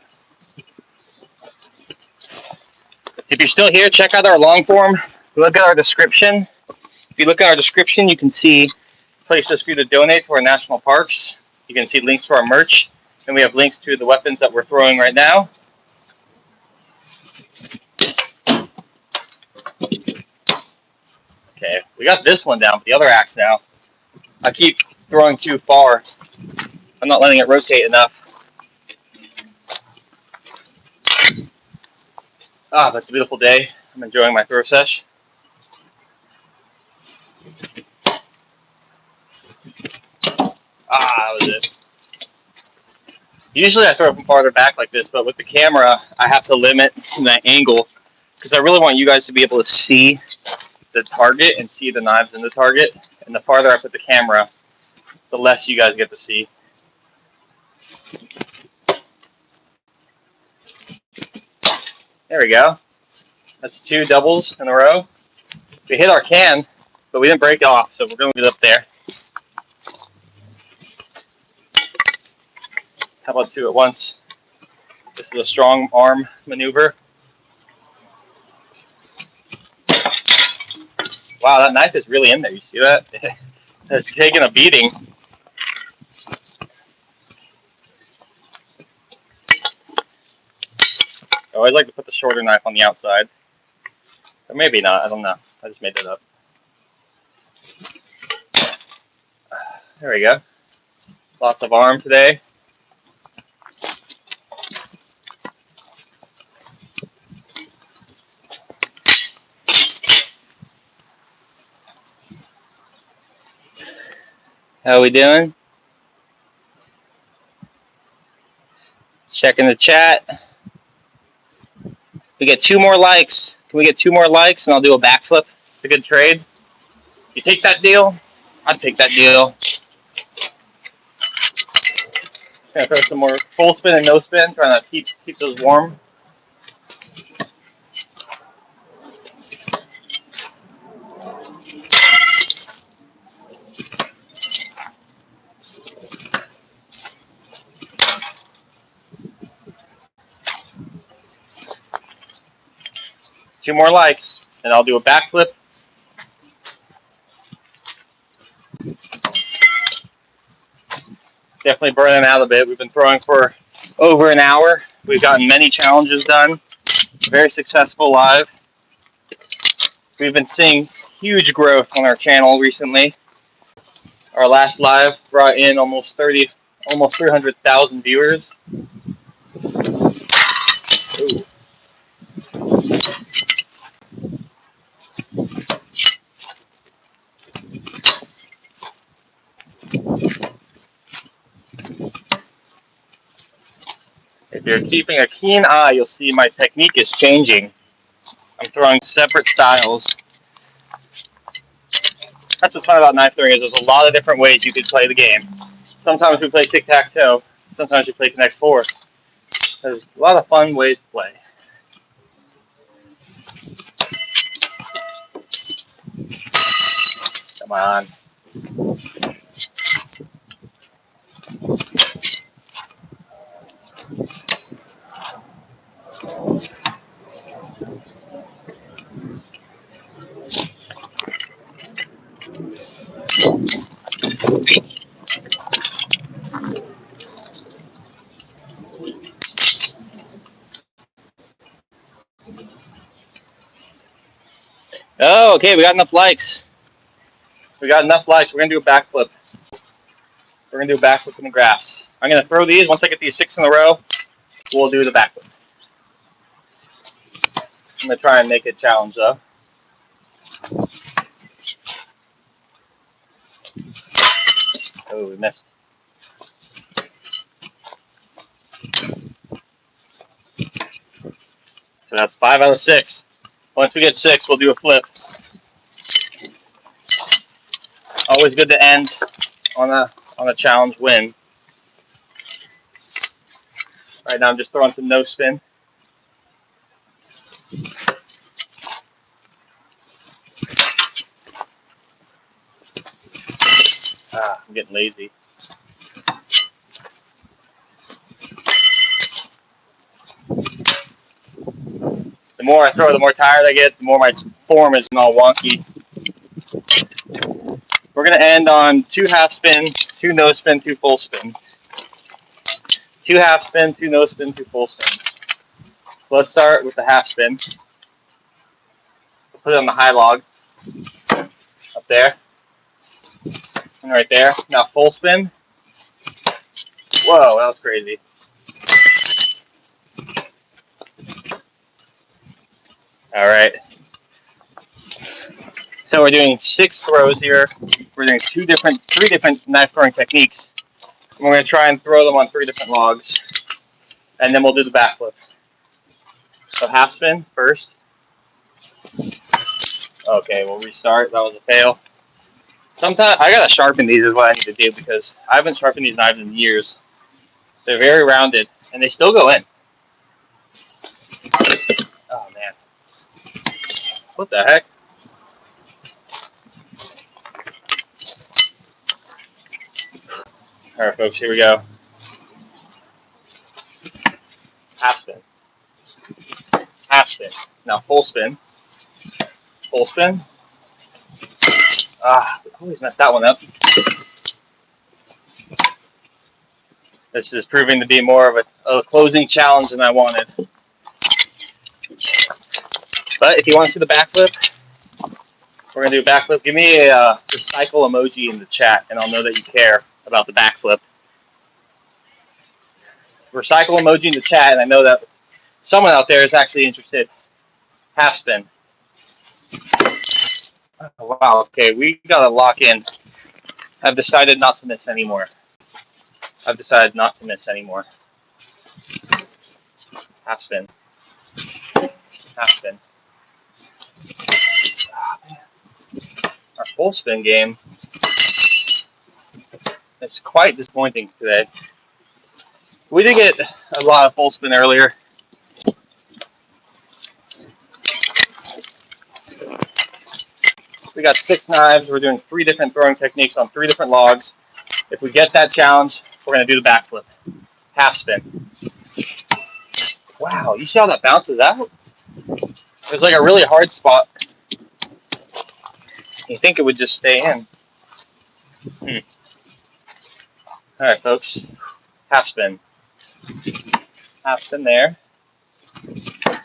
If you're still here, check out our long form. Look at our description. If you look at our description, you can see places for you to donate to our national parks. You can see links to our merch, and we have links to the weapons that we're throwing right now. Okay, we got this one down, but the other axe now. I keep throwing too far. I'm not letting it rotate enough. Ah, that's a beautiful day. I'm enjoying my throw sesh. Ah, that was it. Usually I throw from farther back like this, but with the camera, I have to limit that angle because I really want you guys to be able to see the target and see the knives in the target. And the farther I put the camera, the less you guys get to see. There we go. That's 2 doubles in a row. We hit our can, but we didn't break it off, so we're going to leave it up there. How about 2 at once? This is a strong arm maneuver. Wow, that knife is really in there. You see that? It's taking a beating. always like to put the shorter knife on the outside. Or maybe not, I don't know. I just made that up. There we go. Lots of arm today. How we doing? Checking the chat. We get 2 more likes. Can we get 2 more likes and I'll do a backflip? It's a good trade. You take that deal? I'd take that deal. Gonna throw some more full spin and no spin, trying to keep those warm. Two more likes, and I'll do a backflip. Definitely burning out a bit. We've been throwing for over an hour. We've gotten many challenges done. Very successful live. We've been seeing huge growth on our channel recently. Our last live brought in almost 300,000 viewers. Ooh. If you're keeping a keen eye, you'll see my technique is changing. I'm throwing separate styles. That's what's fun about knife throwing is there's a lot of different ways you could play the game. Sometimes we play tic-tac-toe. Sometimes we play Connect Four. There's a lot of fun ways to play. Come on. Oh, okay, we got enough likes. We got enough likes. We're going to do a backflip. We're going to do a backflip in the grass. I'm going to throw these. Once I get these 6 in a row, we'll do the backflip. I'm going to try and make it a challenge, though. Oh, we missed. So that's 5 out of 6. Once we get 6, we'll do a flip. Always good to end on a challenge win. Right now I'm just throwing some no spin. I'm getting lazy. The more I throw, the more tired I get, the more my form is all wonky. We're going to end on 2 half spin, 2 no spin, 2 full spin. 2 half spin, 2 no spin, 2 full spin. So let's start with the half spin. We'll put it on the high log. Up there. And right there. Now full spin. Whoa, that was crazy. All right. So we're doing 6 throws here. We're doing 3 different knife throwing techniques. And we're going to try and throw them on 3 different logs. And then we'll do the backflip. So half spin first. Okay, we'll restart. That was a fail. Sometimes I gotta sharpen these is what I need to do because I haven't sharpened these knives in years. They're very rounded and they still go in. Oh man. What the heck? Alright folks, here we go. Half spin. Half spin. Now full spin. Full spin. I always messed that one up. This is proving to be more of a closing challenge than I wanted. But if you want to see the backflip, we're going to do a backflip. Give me a recycle emoji in the chat, and I'll know that you care about the backflip. Recycle emoji in the chat, and I know that someone out there is actually interested. Half spin. Oh, wow, okay, we got to lock in. I've decided not to miss anymore. I've decided not to miss anymore. Half spin. Half spin. Our full spin game is quite disappointing today. We did get a lot of full spin earlier. We got 6 knives. We're doing 3 different throwing techniques on 3 different logs. If we get that challenge, we're going to do the backflip. Half spin. Wow, you see how that bounces out? There's like a really hard spot. You think it would just stay in. All right, folks. Half spin. Half spin there.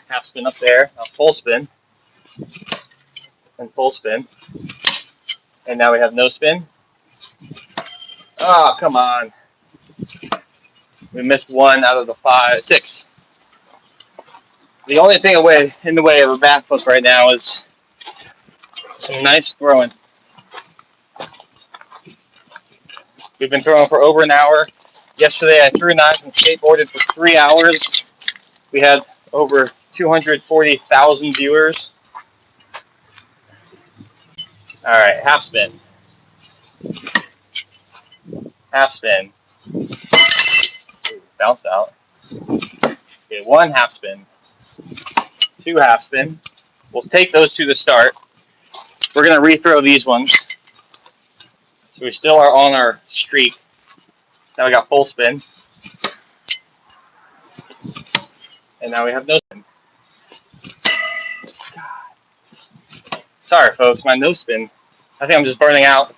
Half spin up there. Now full spin. And full spin. And now we have no spin. Oh, come on. We missed 1 out of the 6. The only thing in the way of a backflip right now is some nice throwing. We've been throwing for over an hour. Yesterday I threw knives and skateboarded for 3 hours. We had over 240,000 viewers. All right, half spin. Half spin. Bounce out. Okay, 1 half spin. 2 half spin. We'll take those 2 to start. We're going to rethrow these ones. So we still are on our streak. Now we got full spin. And now we have no spin. Sorry, folks, my no spin. I think I'm just burning out.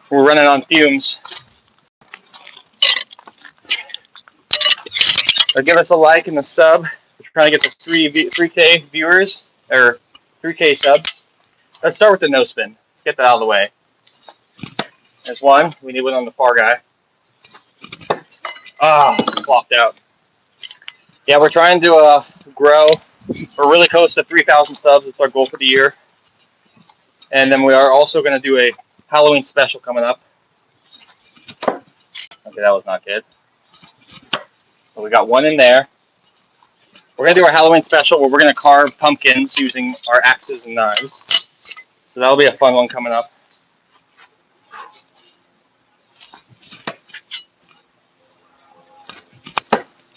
We're running on fumes. So give us a like and a sub. We're trying to get to 3K viewers, or 3K subs. Let's start with the no spin. Let's get that out of the way. There's 1. We need 1 on the far guy. Ah, flopped out. Yeah, we're trying to grow. We're really close to 3,000 subs. It's our goal for the year. And then we are also going to do a Halloween special coming up. Okay, that was not good. So we got 1 in there. We're going to do our Halloween special where we're going to carve pumpkins using our axes and knives. So that'll be a fun one coming up.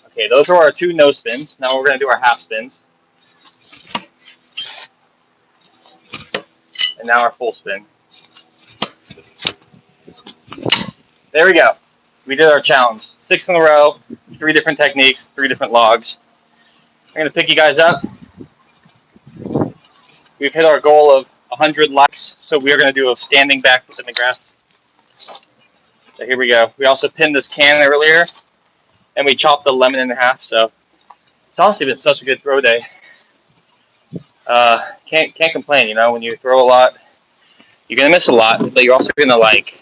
Okay, those are our 2 no spins. Now we're going to do our half spins. And now our full spin. There we go. We did our challenge. 6 in a row, 3 different techniques, 3 different logs. I'm going to pick you guys up. We've hit our goal of 100 likes, so we are going to do a standing backflip in the grass. So here we go. We also pinned this can earlier, and we chopped the lemon in half, so it's honestly been such a good throw day. Can't complain, you know, when you throw a lot, you're going to miss a lot, but you're also going to, like,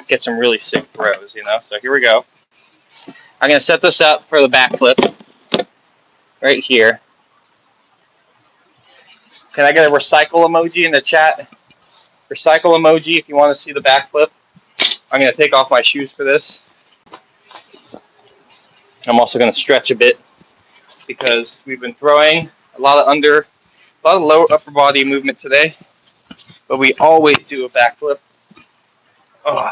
get some really sick throws, you know? So here we go. I'm going to set this up for the backflip right here. Can I get a recycle emoji in the chat? Recycle emoji if you want to see the backflip. I'm going to take off my shoes for this. I'm also going to stretch a bit because we've been throwing a lot of lower upper body movement today, but we always do a backflip. Oh.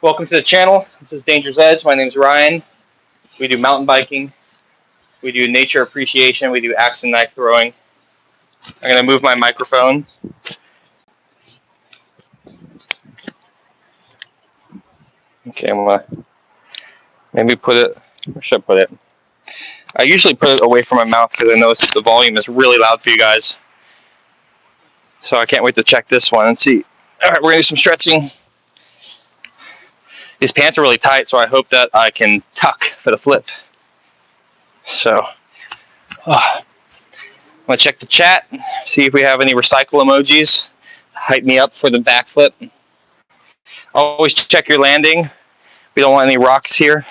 Welcome to the channel. This is Danger's Edge. My name is Ryan. We do mountain biking. We do nature appreciation. We do axe and knife throwing. I'm going to move my microphone. Okay, I'm going to maybe put it, where should I put it? I usually put it away from my mouth because I notice that the volume is really loud for you guys. So I can't wait to check this one and see. All right, we're going to do some stretching. These pants are really tight, so I hope that I can tuck for the flip. So, I'm gonna check the chat, see if we have any recycle emojis. Hype me up for the backflip. Always check your landing. We don't want any rocks here.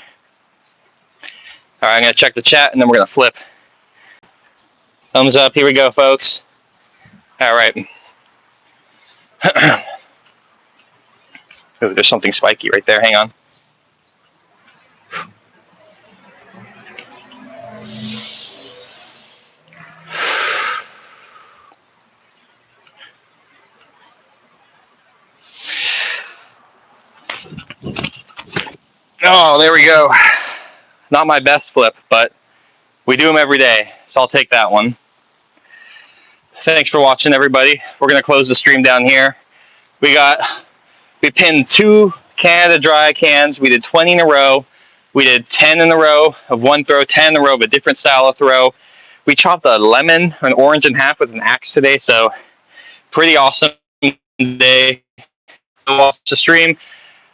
All right, I'm gonna check the chat and then we're gonna flip. Thumbs up, here we go, folks. All right. Ooh, there's something spiky right there, hang on. Oh, there we go. Not my best flip, but we do them every day, so I'll take that one. Thanks for watching, everybody. We're gonna close the stream down here. We pinned 2 Canada Dry cans. We did 20 in a row. We did 10 in a row of one throw, 10 in a row of a different style of throw. We chopped a lemon, an orange in half with an axe today, so pretty awesome day. Watch the stream.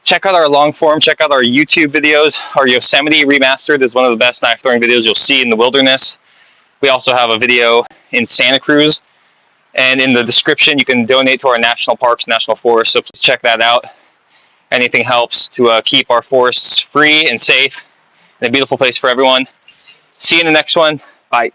Check out our long form, check out our YouTube videos. Our Yosemite Remastered is one of the best knife throwing videos you'll see in the wilderness. We also have a video in Santa Cruz. And in the description, you can donate to our national parks, national forests, so check that out. Anything helps to keep our forests free and safe and a beautiful place for everyone. See you in the next one. Bye.